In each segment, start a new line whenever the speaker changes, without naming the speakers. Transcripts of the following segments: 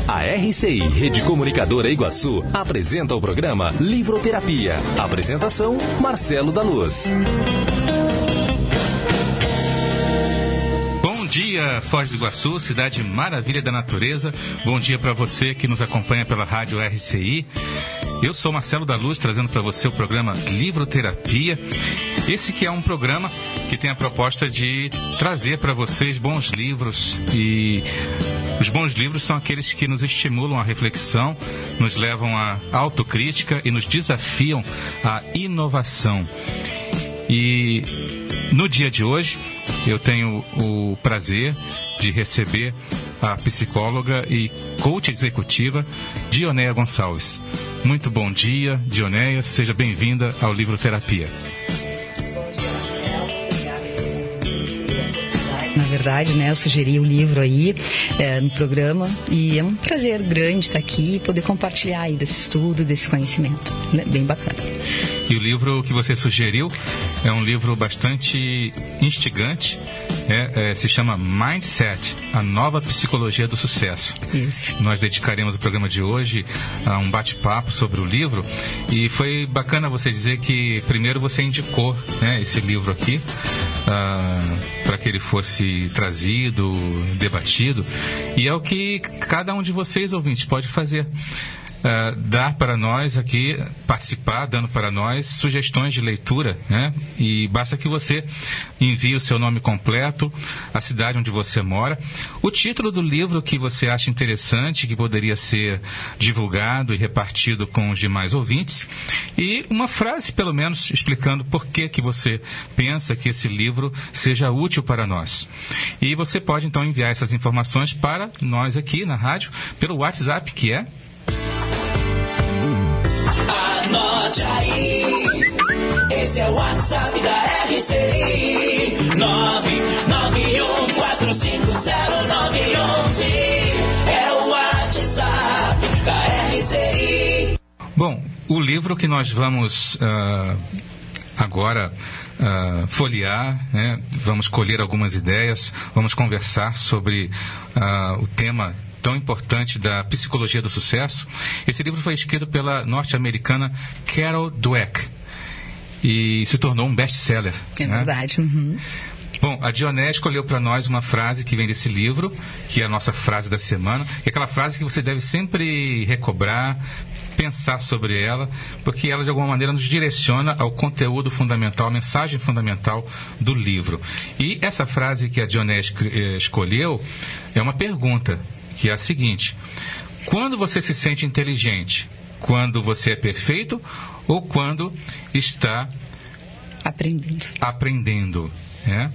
A RCI, Rede Comunicadora Iguaçu, apresenta o programa Livroterapia. Apresentação, Marcelo da Luz.
Bom dia, Foz do Iguaçu, cidade maravilha da natureza. Bom dia para você que nos acompanha pela rádio RCI. Eu sou Marcelo da Luz, trazendo para você o programa Livroterapia. Esse que é um programa que tem a proposta de trazer para vocês bons livros. E os bons livros são aqueles que nos estimulam à reflexão, nos levam à autocrítica e nos desafiam à inovação. E no dia de hoje, eu tenho o prazer de receber a psicóloga e coach executiva Dionéia Gonçalves. Muito bom dia, Dionéia. Seja bem-vinda ao Livroterapia.
Na verdade, né, eu sugeri o livro aí no programa e é um prazer grande estar aqui e poder compartilhar aí desse estudo, desse conhecimento. Bem bacana.
E o livro que você sugeriu é um livro bastante instigante, se chama Mindset, a nova psicologia do sucesso.
Isso.
Nós dedicaremos o programa de hoje a um bate-papo sobre o livro e foi bacana você dizer que primeiro você indicou, né, esse livro aqui para que ele fosse trazido, debatido, e é o que cada um de vocês, ouvintes, pode fazer. Dar para nós aqui, participar, dando para nós sugestões de leitura, né? E basta que você envie o seu nome completo, a cidade onde você mora, o título do livro que você acha interessante, que poderia ser divulgado e repartido com os demais ouvintes, e uma frase, pelo menos, explicando por que você pensa que esse livro seja útil para nós. E você pode, então, enviar essas informações para nós aqui na rádio, pelo WhatsApp, que é...
Anote aí, esse é o WhatsApp da RCI, 991450911, é o WhatsApp da RCI.
Bom, o livro que nós vamos agora folhear, né? Vamos colher algumas ideias, vamos conversar sobre o tema tão importante da psicologia do sucesso. Esse livro foi escrito pela norte-americana Carol Dweck e se tornou um best-seller.
É, né? Verdade. Uhum.
Bom, a Dionéia escolheu para nós uma frase que vem desse livro, que é a nossa frase da semana, que é aquela frase que você deve sempre recobrar, pensar sobre ela, porque ela de alguma maneira nos direciona ao conteúdo fundamental, a mensagem fundamental do livro. E essa frase que a Dionéia escolheu é uma pergunta, que é a seguinte: quando você se sente inteligente? Quando você é perfeito ou quando está aprendendo? Né?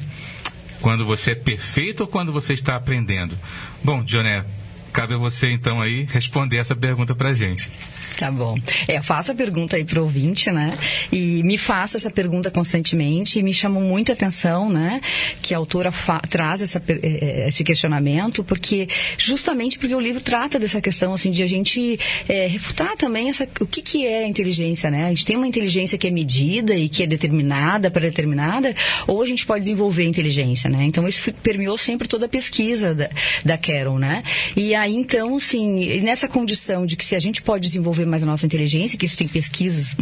Quando você é perfeito ou quando você está aprendendo? Bom, Dionéia, cabe a você então aí responder essa pergunta pra gente.
Tá bom. Faço a pergunta aí pro ouvinte, né? E me faço essa pergunta constantemente e me chamou muita atenção, né? Que a autora traz esse questionamento, justamente porque o livro trata dessa questão, assim, de a gente refutar também o que é a inteligência, né? A gente tem uma inteligência que é medida e que é determinada, pré-determinada, ou a gente pode desenvolver a inteligência, né? Então, isso permeou sempre toda a pesquisa da Carol, né? E aí, então, assim, nessa condição de que se a gente pode desenvolver mais a nossa inteligência, que isso tem pesquisas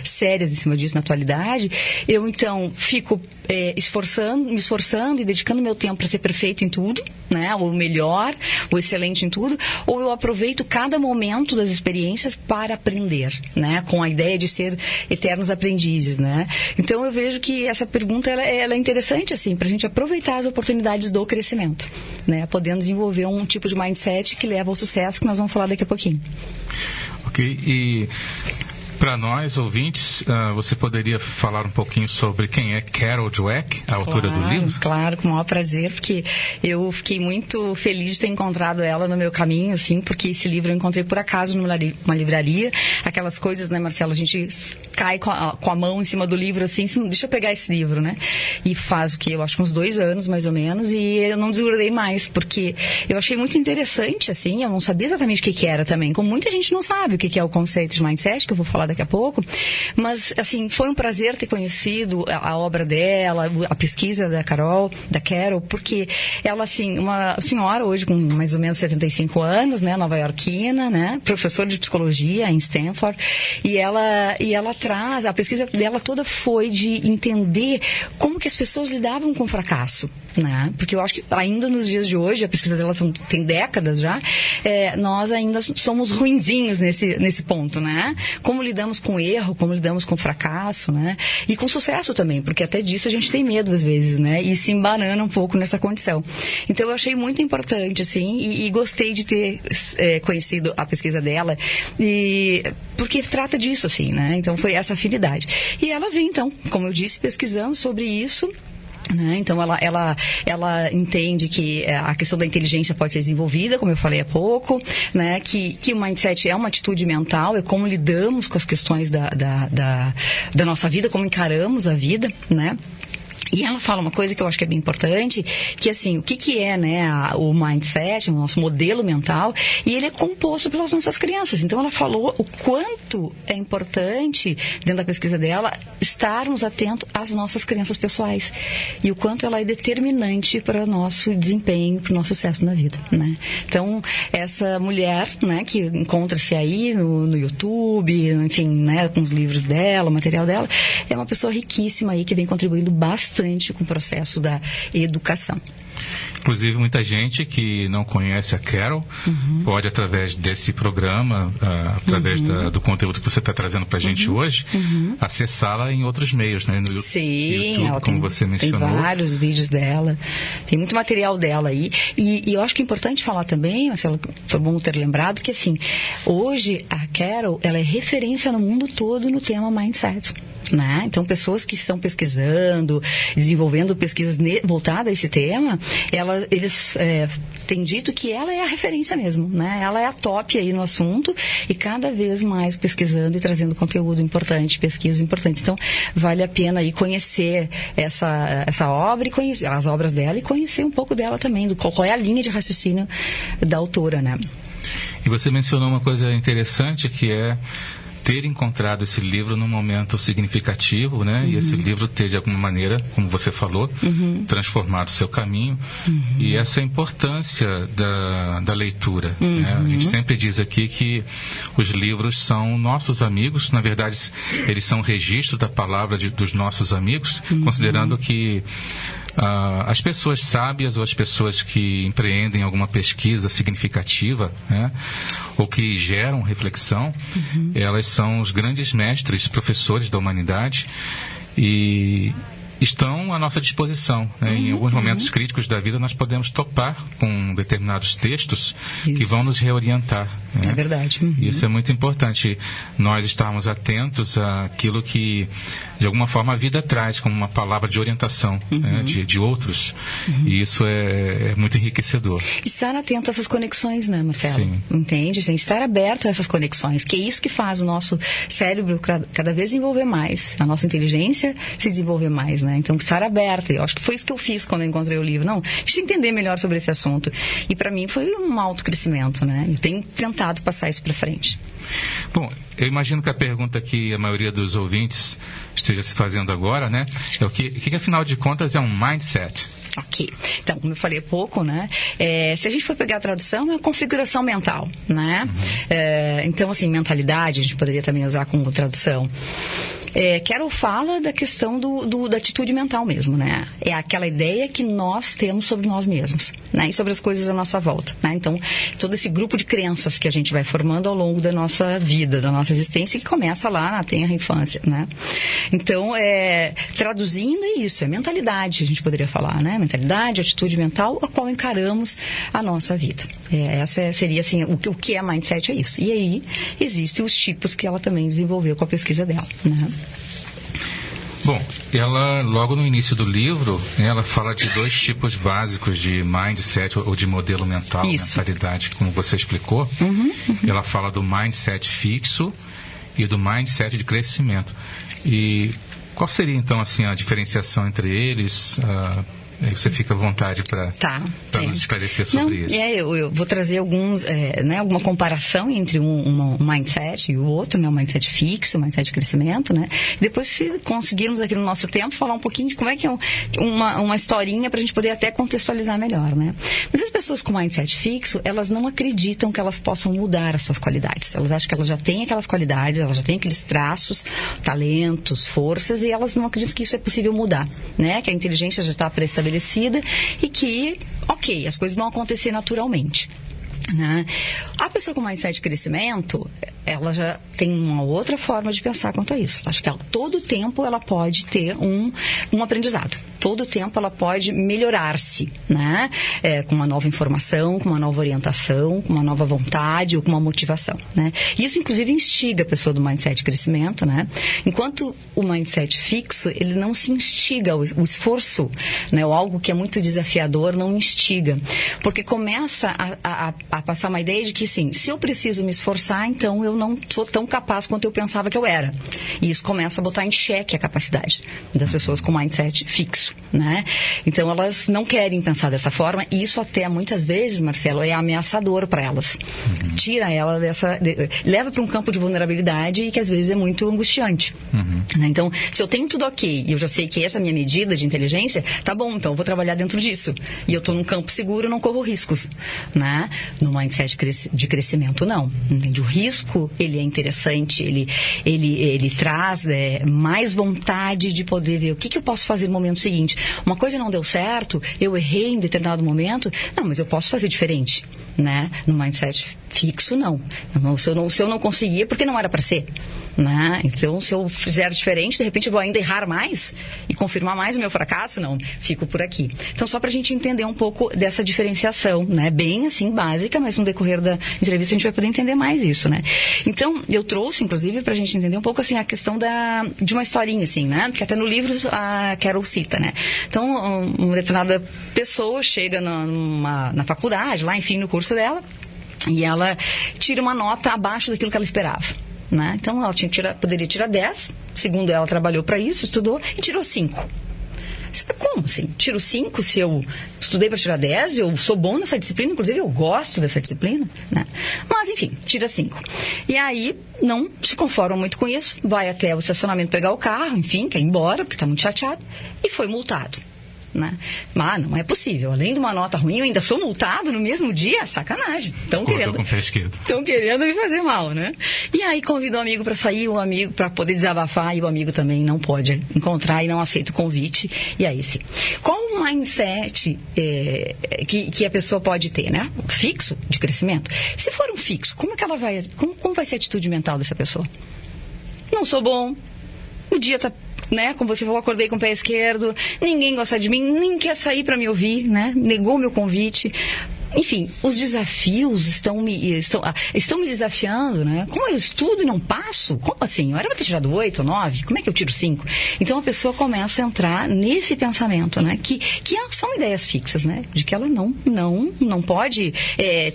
sérias em cima disso na atualidade, eu então fico me esforçando e dedicando meu tempo para ser perfeito em tudo, né? O melhor, o excelente em tudo, ou eu aproveito cada momento das experiências para aprender, né? Com a ideia de ser eternos aprendizes, né? Então eu vejo que essa pergunta ela é interessante, assim, para a gente aproveitar as oportunidades do crescimento, né? Podendo desenvolver um tipo de mindset que leva ao sucesso, que nós vamos falar daqui a pouquinho.
Ok, e para nós, ouvintes, você poderia falar um pouquinho sobre quem é Carol Dweck, a autora do livro?
Claro, com o maior prazer, porque eu fiquei muito feliz de ter encontrado ela no meu caminho, assim, porque esse livro eu encontrei por acaso numa livraria. Aquelas coisas, né, Marcelo, a gente cai com a mão em cima do livro, assim, deixa eu pegar esse livro, né? E faz o que? Eu acho que uns 2 anos, mais ou menos, e eu não desgrudei mais, porque eu achei muito interessante, assim, eu não sabia exatamente o que era também, como muita gente não sabe o que é o conceito de mindset, que eu vou falar daqui a pouco. Mas, assim, foi um prazer ter conhecido a obra dela, a pesquisa da Carol, porque ela, assim, uma senhora hoje com mais ou menos 75 anos, né, nova-iorquina, né, professora de psicologia em Stanford, e ela traz, a pesquisa dela toda foi de entender como que as pessoas lidavam com o fracasso, né, porque eu acho que ainda nos dias de hoje, a pesquisa dela tem décadas já, nós ainda somos ruinzinhos nesse ponto, né, como lidamos com o erro, como lidamos com o fracasso, né, e com sucesso também, porque até disso a gente tem medo às vezes, né, e se embanana um pouco nessa condição. Então eu achei muito importante, assim, e gostei de ter conhecido a pesquisa dela, porque trata disso, assim, né, então foi essa afinidade. E ela vem, então, como eu disse, pesquisando sobre isso, né? Então ela entende que a questão da inteligência pode ser desenvolvida, como eu falei há pouco, né? Que o mindset é uma atitude mental, é como lidamos com as questões da nossa vida, como encaramos a vida, né? E ela fala uma coisa que eu acho que é bem importante, que assim, o que é, né, o mindset, o nosso modelo mental, e ele é composto pelas nossas crenças. Então ela falou o quanto é importante, dentro da pesquisa dela, estarmos atentos às nossas crenças pessoais. E o quanto ela é determinante para o nosso desempenho, para o nosso sucesso na vida, né? Então, essa mulher, né, que encontra-se aí no YouTube, enfim, né, com os livros dela, o material dela, é uma pessoa riquíssima aí que vem contribuindo bastante com o processo da educação.
Inclusive, muita gente que não conhece a Carol pode, através desse programa, através do conteúdo que você está trazendo para a gente hoje, acessá-la em outros meios, né? No
Sim,
YouTube, como você mencionou.
Tem vários vídeos dela, tem muito material dela aí. E eu acho que é importante falar também, Marcelo, foi bom ter lembrado, que assim, hoje a Carol, ela é referência no mundo todo no tema mindset. Né? Então, pessoas que estão pesquisando, desenvolvendo pesquisas voltadas a esse tema, eles têm dito que ela é a referência mesmo, né? Ela é a top aí no assunto e cada vez mais pesquisando e trazendo conteúdo importante, pesquisas importantes. Então, vale a pena aí conhecer essa obra e conhecer as obras dela e conhecer um pouco dela também, qual é a linha de raciocínio da autora, né?
E você mencionou uma coisa interessante, que é ter encontrado esse livro num momento significativo, né? E esse livro ter, de alguma maneira, como você falou, transformado o seu caminho. E essa importância da leitura. Né? A gente sempre diz aqui que os livros são nossos amigos. Na verdade, eles são registro da palavra dos nossos amigos, considerando que as pessoas sábias ou as pessoas que empreendem alguma pesquisa significativa, né, ou que geram reflexão, elas são os grandes mestres, professores da humanidade e estão à nossa disposição. Né? Em alguns momentos críticos da vida, nós podemos topar com determinados textos que vão nos reorientar. Né?
É verdade.
Isso é muito importante, nós estarmos atentos àquilo que, de alguma forma, a vida traz como uma palavra de orientação, né, de outros. E isso é muito enriquecedor.
Estar atento a essas conexões, né, Marcelo?
Sim.
Entende? Estar aberto a essas conexões, que é isso que faz o nosso cérebro cada vez desenvolver mais, a nossa inteligência se desenvolver mais, né? Então, estar aberto. Eu acho que foi isso que eu fiz quando eu encontrei o livro. Não, deixa eu entender melhor sobre esse assunto. E para mim foi um autocrescimento, né? Eu tenho tentado passar isso para frente.
Bom, eu imagino que a pergunta que a maioria dos ouvintes esteja se fazendo agora, né, é o que afinal de contas é um mindset?
Ok. Então, como eu falei há pouco, né, se a gente for pegar a tradução, é a configuração mental, né? Então, assim, mentalidade, a gente poderia também usar como tradução. Carol fala da questão da atitude mental mesmo, né? É aquela ideia que nós temos sobre nós mesmos, né? E sobre as coisas à nossa volta, né? Então, todo esse grupo de crenças que a gente vai formando ao longo da nossa vida, da nossa existência, que começa lá na tenra infância, né? Então, traduzindo é isso, é mentalidade, a gente poderia falar, né? Mentalidade, atitude mental, a qual encaramos a nossa vida. Essa seria, assim, o que é mindset é isso. E aí, existem os tipos que ela também desenvolveu com a pesquisa dela, né?
Bom, ela, logo no início do livro, ela fala de dois tipos básicos de mindset ou de modelo mental, mentalidade, como você explicou. Ela fala do mindset fixo e do mindset de crescimento. E qual seria, então, assim, a diferenciação entre eles? Aí você fica à vontade para nos esclarecer sobre isso.
Eu vou trazer alguma comparação entre um mindset e o outro, né? Um mindset fixo, um mindset de crescimento, né? Depois, se conseguirmos aqui no nosso tempo, falar um pouquinho de como é que é uma historinha para a gente poder até contextualizar melhor, né? Mas as pessoas com mindset fixo, elas não acreditam que elas possam mudar as suas qualidades. Elas acham que elas já têm aquelas qualidades, elas já têm aqueles traços, talentos, forças, e elas não acreditam que isso é possível mudar, né? Que a inteligência já está pré-estabelecida e que, as coisas vão acontecer naturalmente, né? A pessoa com mindset de crescimento, ela já tem uma outra forma de pensar quanto a isso. Acho que todo tempo ela pode ter um aprendizado. Todo tempo ela pode melhorar-se, né? Com uma nova informação, com uma nova orientação, com uma nova vontade ou com uma motivação, né? Isso, inclusive, instiga a pessoa do mindset de crescimento, né? Enquanto o mindset fixo, ele não se instiga, o esforço, né? Ou algo que é muito desafiador não instiga. Porque começa a passar uma ideia de que, sim, se eu preciso me esforçar, então eu não sou tão capaz quanto eu pensava que eu era. E isso começa a botar em xeque a capacidade das pessoas com mindset fixo, né? Então elas não querem pensar dessa forma, e isso até muitas vezes, Marcelo, é ameaçador para elas. Tira ela leva para um campo de vulnerabilidade e que às vezes é muito angustiante. Né? Então, se eu tenho tudo ok e eu já sei que essa é a minha medida de inteligência, tá bom, então eu vou trabalhar dentro disso. E eu estou num campo seguro, eu não corro riscos, né? No mindset de crescimento, não. O risco, ele é interessante, ele traz mais vontade de poder ver o que eu posso fazer no momento seguinte. Uma coisa não deu certo, eu errei em determinado momento, não, mas eu posso fazer diferente, né? No mindset fixo, não. Se eu não conseguir, porque não era para ser, né? Então, se eu fizer diferente, de repente eu vou ainda errar mais e confirmar mais o meu fracasso, não, fico por aqui. Então, só para a gente entender um pouco dessa diferenciação, né? Bem assim, básica, mas no decorrer da entrevista a gente vai poder entender mais isso, né? Então, eu trouxe, inclusive, para a gente entender um pouco assim, a questão de uma historinha, assim, né? Que até no livro a Carol cita, né? Então, uma determinada pessoa chega na faculdade, lá, enfim, no curso dela, e ela tira uma nota abaixo daquilo que ela esperava, né? Então, ela poderia tirar 10, segundo ela, trabalhou para isso, estudou, e tirou 5. Como assim? Tiro 5 se eu estudei para tirar 10, eu sou bom nessa disciplina, inclusive eu gosto dessa disciplina, né? Mas, enfim, tira 5. E aí, não se conforma muito com isso, vai até o estacionamento pegar o carro, enfim, quer ir embora, porque está muito chateado, e foi multado. Né? Mas não é possível. Além de uma nota ruim, eu ainda sou multado no mesmo dia? Sacanagem. Estão querendo me fazer mal, né? E aí convido o amigo para sair, o amigo para poder desabafar, e o amigo também não pode encontrar e não aceita o convite. E aí sim. Qual o mindset que a pessoa pode ter, né? Fixo de crescimento. Se for um fixo, como vai ser a atitude mental dessa pessoa? Não sou bom. O dia está, né, como você falou, acordei com o pé esquerdo, ninguém gosta de mim, nem quer sair para me ouvir, né? Negou meu convite. Enfim, os desafios estão me desafiando, né? Como eu estudo e não passo? Como assim? Eu era para ter tirado 8 ou 9? Como é que eu tiro 5? Então a pessoa começa a entrar nesse pensamento, né? Que são ideias fixas, né? De que ela não pode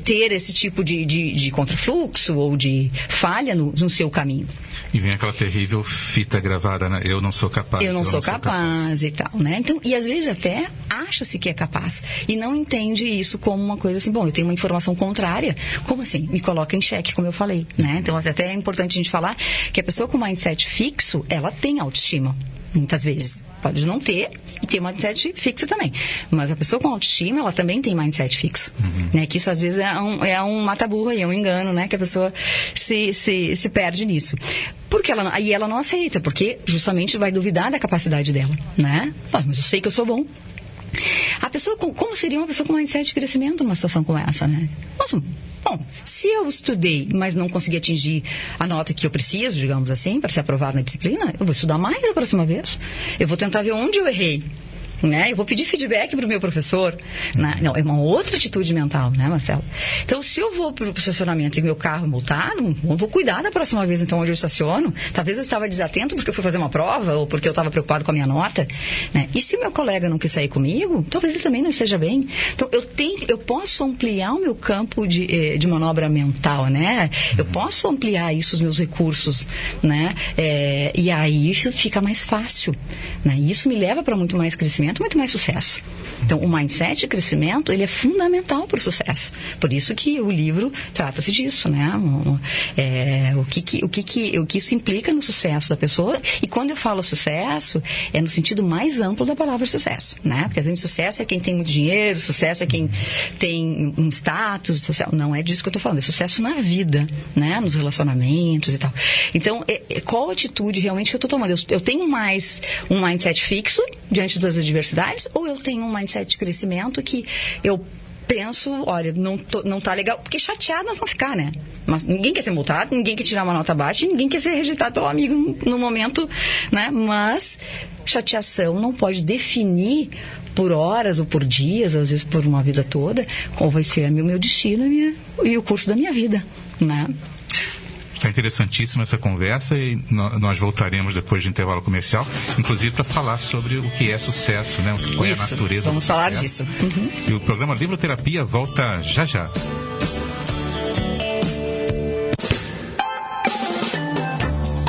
ter esse tipo de contrafluxo ou de falha no seu caminho.
E vem aquela terrível fita gravada, né? Eu não sou capaz.
Eu não sou capaz e tal, né? Então, e às vezes até acha-se que é capaz e não entende isso como uma coisa assim, bom, eu tenho uma informação contrária, como assim? Me coloca em xeque, como eu falei, né? Então, até é importante a gente falar que a pessoa com mindset fixo, ela tem autoestima, muitas vezes. Pode não ter e ter mindset fixo também. Mas a pessoa com autoestima, ela também tem mindset fixo. Né? Que isso às vezes é um mata-burra e é um engano, né? Que a pessoa se perde nisso. Porque ela não aceita, porque justamente vai duvidar da capacidade dela, né? Mas eu sei que eu sou bom. A pessoa, como seria uma pessoa com mindset de crescimento numa situação como essa, né? Nossa, bom, se eu estudei, mas não consegui atingir a nota que eu preciso, digamos assim, para ser aprovado na disciplina, eu vou estudar mais da próxima vez. Eu vou tentar ver onde eu errei. Né? Eu vou pedir feedback para o meu professor. Né? Não, é uma outra atitude mental, né, Marcelo? Então, se eu vou para o estacionamento e meu carro multado, eu vou cuidar da próxima vez, então, onde eu estaciono. Talvez eu estava desatento porque eu fui fazer uma prova ou porque eu estava preocupado com a minha nota. Né? E se o meu colega não quis sair comigo, talvez ele também não esteja bem. Então, eu posso ampliar o meu campo de manobra mental, né? Eu posso ampliar isso, os meus recursos, né? E aí isso fica mais fácil. Né? E isso me leva para muito mais crescimento crescimento, muito mais sucesso. Então, o mindset de crescimento, ele é fundamental para o sucesso. Por isso que o livro trata-se disso, né? O que isso implica no sucesso da pessoa. E quando eu falo sucesso, é no sentido mais amplo da palavra sucesso, né? Porque, às vezes, sucesso é quem tem muito dinheiro, sucesso é quem tem um status social. Não é disso que eu estou falando, é sucesso na vida, né? Nos relacionamentos e tal. Então, qual atitude realmente que eu estou tomando? Eu tenho mais um mindset fixo diante das adversidades, ou eu tenho um mindset de crescimento que eu penso, olha, não tá legal, porque chateado nós vamos ficar, né? Mas ninguém quer ser multado, ninguém quer tirar uma nota baixa, ninguém quer ser rejeitado pelo amigo no momento, né? Mas chateação não pode definir por horas ou por dias, ou às vezes por uma vida toda, qual vai ser o meu destino e o curso da minha vida, né?
É interessantíssima essa conversa e nós voltaremos depois do intervalo comercial, inclusive para falar sobre o que é sucesso, né? Qual é a natureza
vamos
do
falar
sucesso.
disso. Uhum.
E o programa Livroterapia volta já já.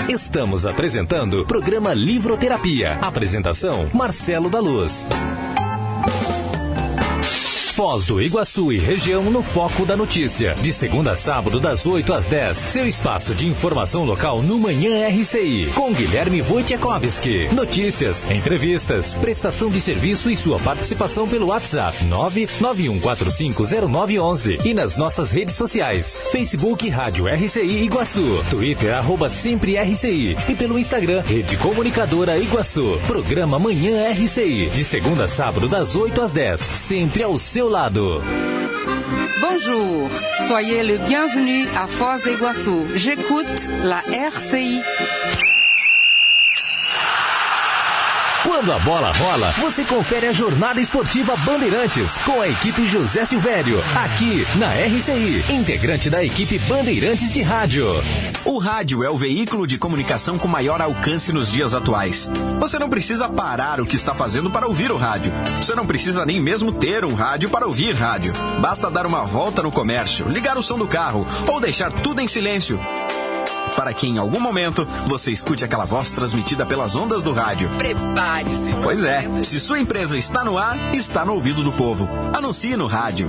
Estamos apresentando o programa Livroterapia. Apresentação, Marcelo da Luz. Foz do Iguaçu e região no foco da notícia. De segunda a sábado, das 8 às 10. Seu espaço de informação local no Manhã RCI. Com Guilherme Wojciechowski. Notícias, entrevistas, prestação de serviço e sua participação pelo WhatsApp 991450911. E nas nossas redes sociais. Facebook Rádio RCI Iguaçu. Twitter @sempre RCI. E pelo Instagram, Rede Comunicadora Iguaçu. Programa Manhã RCI. De segunda a sábado, das 8 às 10. Sempre ao seu lado.
Bonjour, soyez le bienvenu à Foz do Iguaçu. J'écoute la RCI.
Quando a bola rola, você confere a jornada esportiva Bandeirantes com a equipe José Silvério, aqui na RCI, integrante da equipe Bandeirantes de Rádio.
O rádio é o veículo de comunicação com maior alcance nos dias atuais. Você não precisa parar o que está fazendo para ouvir o rádio. Você não precisa nem mesmo ter um rádio para ouvir rádio. Basta dar uma volta no comércio, ligar o som do carro ou deixar tudo em silêncio, para que em algum momento você escute aquela voz transmitida pelas ondas do rádio.
Prepare-se.
Pois é, se sua empresa está no ar, está no ouvido do povo. Anuncie no rádio.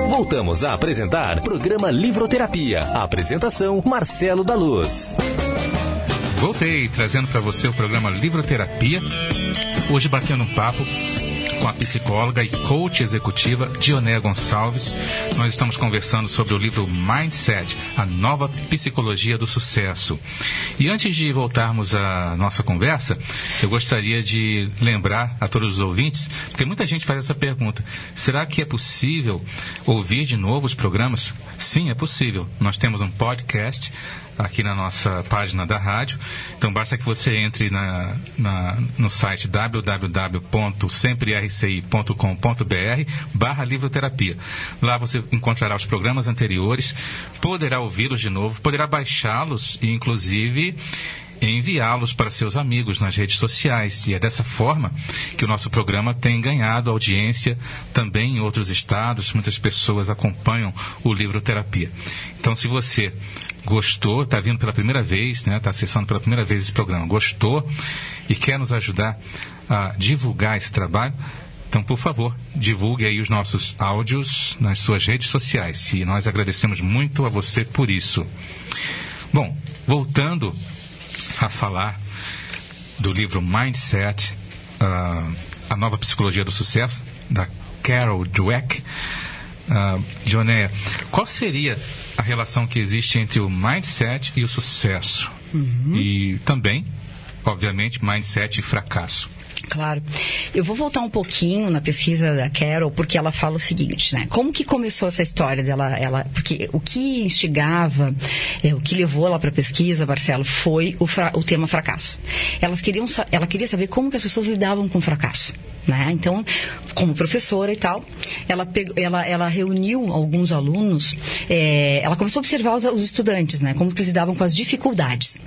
Voltamos a apresentar programa Livroterapia. A apresentação, Marcelo da Luz.
Voltei trazendo para você o programa Livroterapia. Hoje batendo um papo com a psicóloga e coach executiva Dionéia Gonçalves. Nós estamos conversando sobre o livro Mindset, a nova psicologia do sucesso. E antes de voltarmos à nossa conversa, eu gostaria de lembrar a todos os ouvintes, porque muita gente faz essa pergunta: será que é possível ouvir de novo os programas? Sim, é possível. Nós temos um podcast aqui na nossa página da rádio. Então basta que você entre no site www.semprerci.com.br/livroterapia. Lá você encontrará os programas anteriores, poderá ouvi-los de novo, poderá baixá-los e inclusive enviá-los para seus amigos nas redes sociais. E é dessa forma que o nosso programa tem ganhado audiência também em outros estados. Muitas pessoas acompanham o Livroterapia. Então, se você gostou, está vindo pela primeira vez, né, está acessando pela primeira vez esse programa, gostou e quer nos ajudar a divulgar esse trabalho, então, por favor, divulgue aí os nossos áudios nas suas redes sociais. E nós agradecemos muito a você por isso. Bom, voltando a falar do livro Mindset, a nova psicologia do sucesso, da Carol Dweck. Dionéia, qual seria a relação que existe entre o mindset e o sucesso? E também, obviamente, mindset e fracasso.
Claro. Eu vou voltar um pouquinho na pesquisa da Carol, porque ela fala o seguinte, né? Como que começou essa história dela? Porque o que instigava, o que levou ela para a pesquisa, Marcelo, foi o tema fracasso. Ela queria saber como que as pessoas lidavam com o fracasso, né? Então, como professora e tal, ela reuniu alguns alunos, ela começou a observar os estudantes, né? Como que eles lidavam com as dificuldades.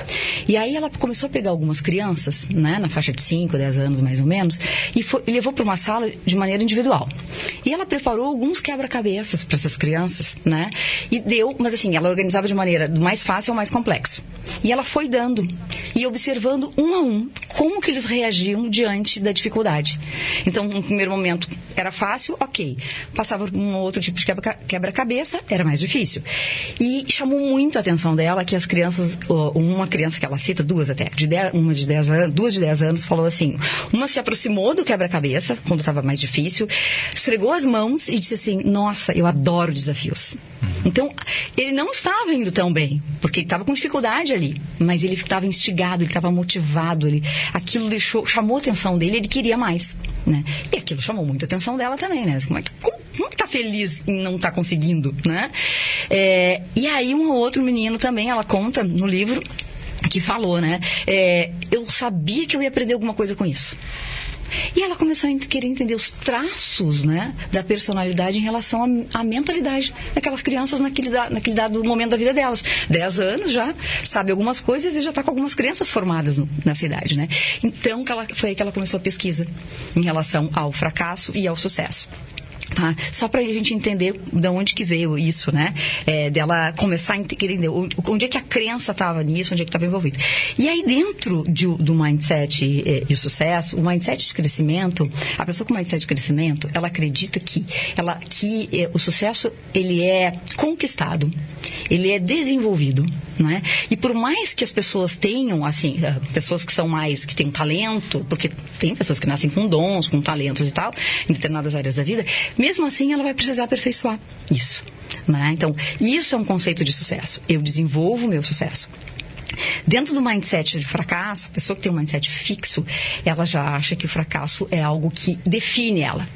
E aí ela começou a pegar algumas crianças, né? Na faixa de 5, 10 anos, mais ou menos, e levou para uma sala de maneira individual. E ela preparou alguns quebra-cabeças para essas crianças, né? E deu, mas assim, ela organizava de maneira do mais fácil ao mais complexo. E ela foi dando e observando um a um como que eles reagiam diante da dificuldade. Então, no primeiro momento era fácil, ok. Passava por um outro tipo de quebra-cabeça, era mais difícil. E chamou muito a atenção dela que as crianças, uma criança que ela cita, duas até, duas de 10 anos, falou assim, uma se aproximou do quebra-cabeça, quando estava mais difícil, esfregou as mãos e disse assim, nossa, eu adoro desafios. Então, ele não estava indo tão bem, porque ele estava com dificuldade ali, mas ele estava instigado, ele estava motivado, aquilo chamou a atenção dele, ele queria mais, né? E aquilo chamou muito a atenção dela também, né? Como que tá feliz em não estar conseguindo, né? E aí um outro menino também, ela conta no livro, que falou, né? Eu sabia que eu ia aprender alguma coisa com isso. E ela começou a querer entender os traços, né, da personalidade em relação à mentalidade daquelas crianças naquele dado momento da vida delas. 10 anos já, sabe algumas coisas e já está com algumas crianças formadas nessa idade, né? Então, foi aí que ela começou a pesquisa em relação ao fracasso e ao sucesso. Tá? Só para a gente entender de onde que veio isso, né? Dela começar a entender onde é que a crença estava nisso, onde é que estava envolvida. E aí dentro do mindset e o sucesso, o mindset de crescimento, a pessoa com mindset de crescimento, ela acredita que o sucesso, ele é conquistado, ele é desenvolvido, né? E por mais que as pessoas tenham, assim, pessoas que são mais, que têm talento, porque tem pessoas que nascem com dons, com talentos e tal, em determinadas áreas da vida, mesmo assim ela vai precisar aperfeiçoar isso, né? Então, isso é um conceito de sucesso. Eu desenvolvo o meu sucesso. Dentro do mindset de fracasso, a pessoa que tem um mindset fixo, ela já acha que o fracasso é algo que define ela.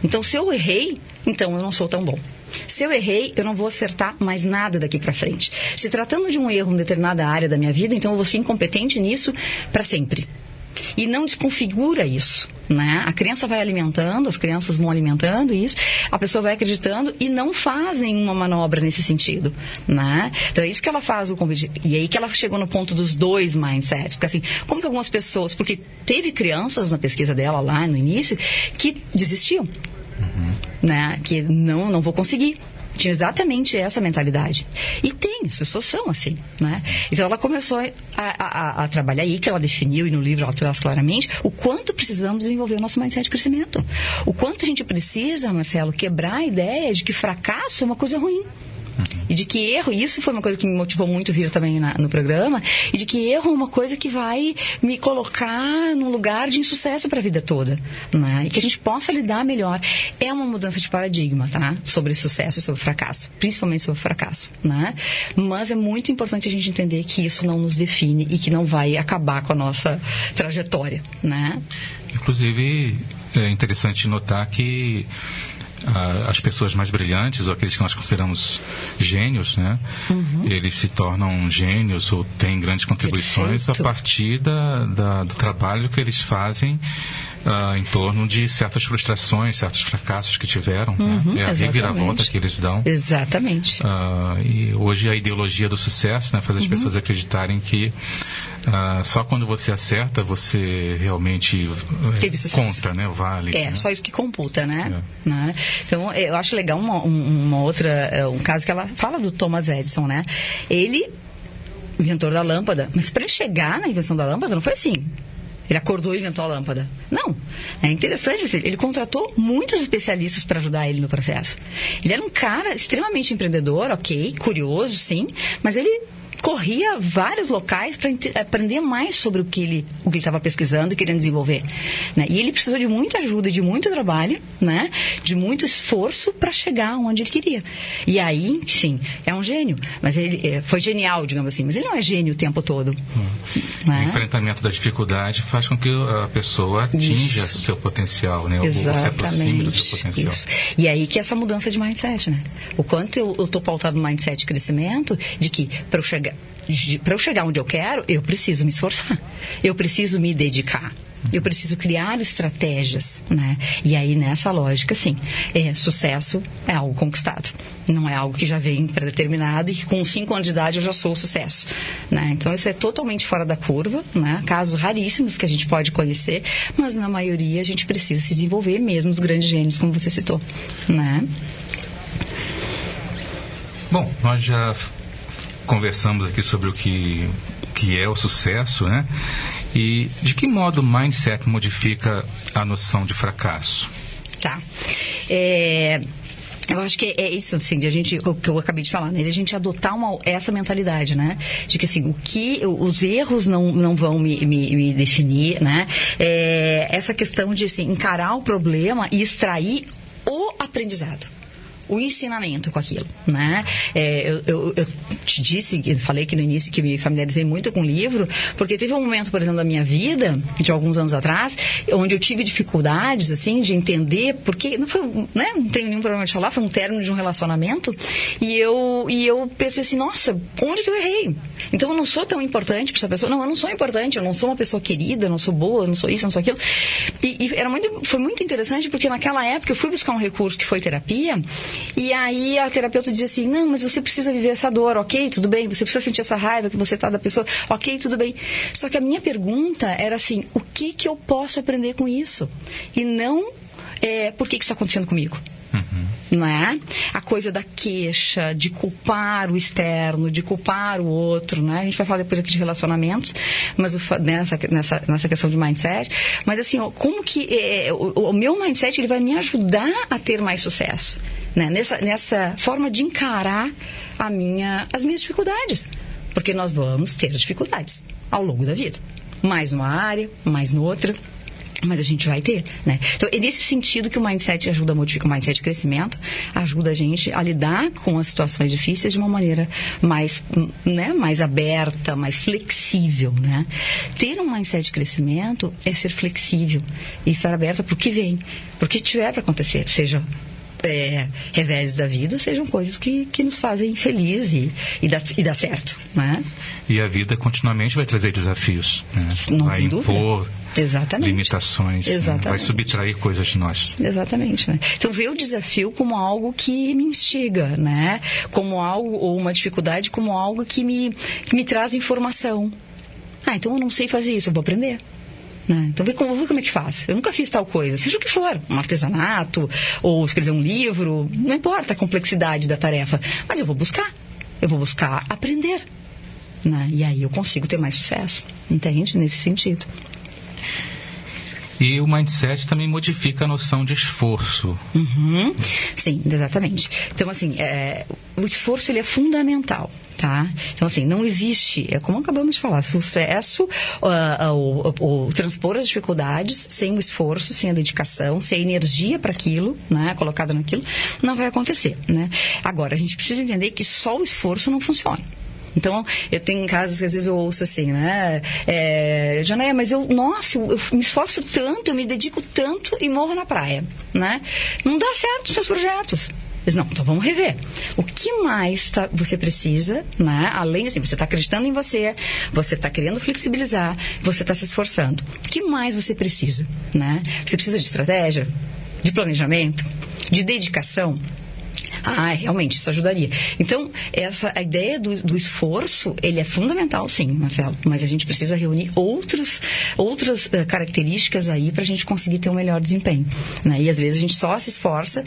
Então, se eu errei, então eu não sou tão bom. Se eu errei, eu não vou acertar mais nada daqui para frente. Se tratando de um erro em determinada área da minha vida, então eu vou ser incompetente nisso para sempre. E não desconfigura isso, né? A criança vai alimentando, as crianças vão alimentando isso, a pessoa vai acreditando e não fazem uma manobra nesse sentido, né? Então é isso que ela faz o convite. E aí que ela chegou no ponto dos dois mindsets. Porque assim, como que algumas pessoas... Porque teve crianças na pesquisa dela lá no início que desistiam, né? Que não vou conseguir. Tinha exatamente essa mentalidade. E as pessoas são assim, né? Então ela começou a trabalhar aí, que ela definiu, e no livro ela traz claramente, o quanto precisamos desenvolver o nosso mindset de crescimento. O quanto a gente precisa, Marcelo, quebrar a ideia de que fracasso é uma coisa ruim. E de que erro, e isso foi uma coisa que me motivou muito vir também no programa, e de que erro é uma coisa que vai me colocar num lugar de insucesso para a vida toda, né? E que a gente possa lidar melhor. É uma mudança de paradigma, tá? Sobre sucesso e sobre fracasso, principalmente sobre fracasso, né? Mas é muito importante a gente entender que isso não nos define e que não vai acabar com a nossa trajetória, né?
Inclusive, é interessante notar que as pessoas mais brilhantes, ou aqueles que nós consideramos gênios, né? Eles se tornam gênios ou têm grandes contribuições Perfeito. A partir do trabalho que eles fazem em torno de certas frustrações, certos fracassos que tiveram, né? É a reviravolta que eles dão.
Exatamente.
E hoje a ideologia do sucesso, né, faz as pessoas acreditarem que só quando você acerta, você realmente conta, né? Vale.
É,
né?
Só isso que computa, né? Né? Então, eu acho legal uma outra, um caso que ela fala do Thomas Edison, né? Ele, inventor da lâmpada, mas para ele chegar na invenção da lâmpada, não foi assim. Ele acordou e inventou a lâmpada. Não. É interessante, ele contratou muitos especialistas para ajudar ele no processo. Ele era um cara extremamente empreendedor, ok, curioso, sim, mas ele corria vários locais para aprender mais sobre o que ele estava pesquisando e querendo desenvolver, né? E ele precisou de muita ajuda, de muito trabalho, né? De muito esforço para chegar onde ele queria. E aí, sim, é um gênio, mas ele foi genial, digamos assim, mas ele não é gênio o tempo todo. Né?
O enfrentamento da dificuldade faz com que a pessoa atinja o seu potencial, né? Ou se aproxime do seu potencial. Isso.
E aí que essa mudança de mindset, né? O quanto eu estou pautado no mindset de crescimento, de que para eu chegar onde eu quero, eu preciso me esforçar. Eu preciso me dedicar. Eu preciso criar estratégias, né? E aí, nessa lógica, sim, sucesso é algo conquistado. Não é algo que já vem predeterminado e que com 5 anos de idade eu já sou o sucesso, né? Então, isso é totalmente fora da curva, né? Casos raríssimos que a gente pode conhecer, mas na maioria a gente precisa se desenvolver, mesmo os grandes gênios, como você citou, né?
Bom, nós já conversamos aqui sobre o que é o sucesso, né? E de que modo o mindset modifica a noção de fracasso?
Tá. Eu acho que é isso, assim, o que eu acabei de falar, né? De a gente adotar essa mentalidade, né? De que, assim, os erros não vão me definir, né? Essa questão de, assim, encarar o problema e extrair o aprendizado. O ensinamento com aquilo, né? Eu te falei aqui no início que me familiarizei muito com o livro, porque teve um momento, por exemplo, da minha vida, de alguns anos atrás, onde eu tive dificuldades, assim, de entender, porque não foi, né? Não tenho nenhum problema de falar, foi um término de um relacionamento, e eu pensei assim, nossa, onde que eu errei? Então eu não sou tão importante para essa pessoa. Não, eu não sou importante, eu não sou uma pessoa querida, eu não sou boa, eu não sou isso, eu não sou aquilo. E foi muito interessante, porque naquela época eu fui buscar um recurso que foi terapia. E aí a terapeuta dizia assim, não, mas você precisa viver essa dor, ok, tudo bem, você precisa sentir essa raiva que você tá da pessoa, ok, tudo bem. Só que a minha pergunta era assim, o que eu posso aprender com isso? E não, por que isso está acontecendo comigo? Não é? A coisa da queixa, de culpar o externo, de culpar o outro, né? A gente vai falar depois aqui de relacionamentos, mas nessa questão de mindset. Mas assim, como que o meu mindset ele vai me ajudar a ter mais sucesso, né? Nessa forma de encarar as minhas dificuldades, porque nós vamos ter dificuldades ao longo da vida, mais numa área, mais noutra. Mas a gente vai ter, né? Então, é nesse sentido que o mindset ajuda a modificar, o mindset de crescimento ajuda a gente a lidar com as situações difíceis de uma maneira mais, né, mais aberta, mais flexível, né? Ter um mindset de crescimento é ser flexível e estar aberta para o que vem, para o que tiver para acontecer, seja reveses da vida, sejam coisas que nos fazem felizes e dá certo, né?
E a vida continuamente vai trazer desafios, né?
Não
vai
tem dúvida.
Impor
Exatamente.
limitações,
Exatamente.
Né? Vai subtrair coisas de nós.
Exatamente, né? Então, ver o desafio como algo que me instiga, né? Como algo, ou uma dificuldade, como algo que me traz informação. Então eu não sei fazer isso, eu vou aprender. Né? Então, vou ver como é que faz. Eu nunca fiz tal coisa, seja o que for, um artesanato, ou escrever um livro, não importa a complexidade da tarefa, mas eu vou buscar aprender. Né? E aí eu consigo ter mais sucesso, entende? Nesse sentido.
E o mindset também modifica a noção de esforço.
Sim, exatamente. Então, assim, o esforço ele é fundamental. Tá? Então, assim, não existe, como acabamos de falar, sucesso, o transpor as dificuldades sem o esforço, sem a dedicação, sem a energia para aquilo, né, colocada naquilo, não vai acontecer, né? Agora, a gente precisa entender que só o esforço não funciona. Então, eu tenho casos que às vezes eu ouço assim, né? Janaia, mas eu me esforço tanto, eu me dedico tanto e morro na praia, né? Não dá certo os meus projetos. Não, então vamos rever. O que mais você precisa, né? Além assim, você está acreditando em você está querendo flexibilizar, você está se esforçando. O que mais você precisa, né? Você precisa de estratégia, de planejamento, de dedicação. Realmente, isso ajudaria. Então, a ideia do esforço, ele é fundamental, sim, Marcelo, mas a gente precisa reunir outras características aí para a gente conseguir ter um melhor desempenho, né? E às vezes a gente só se esforça,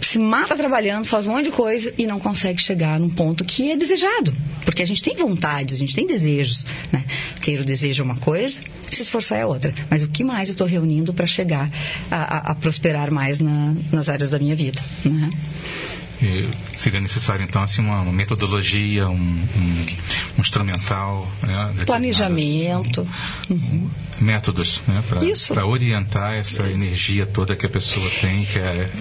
se mata trabalhando, faz um monte de coisa e não consegue chegar num ponto que é desejado, porque a gente tem vontades, a gente tem desejos, né? Ter o desejo é uma coisa, se esforçar é outra, mas o que mais eu estou reunindo para chegar a prosperar mais nas áreas da minha vida, né?
Seria necessário, então, assim, uma metodologia, um instrumental, né,
planejamento,
métodos, né, para orientar essa energia toda que a pessoa tem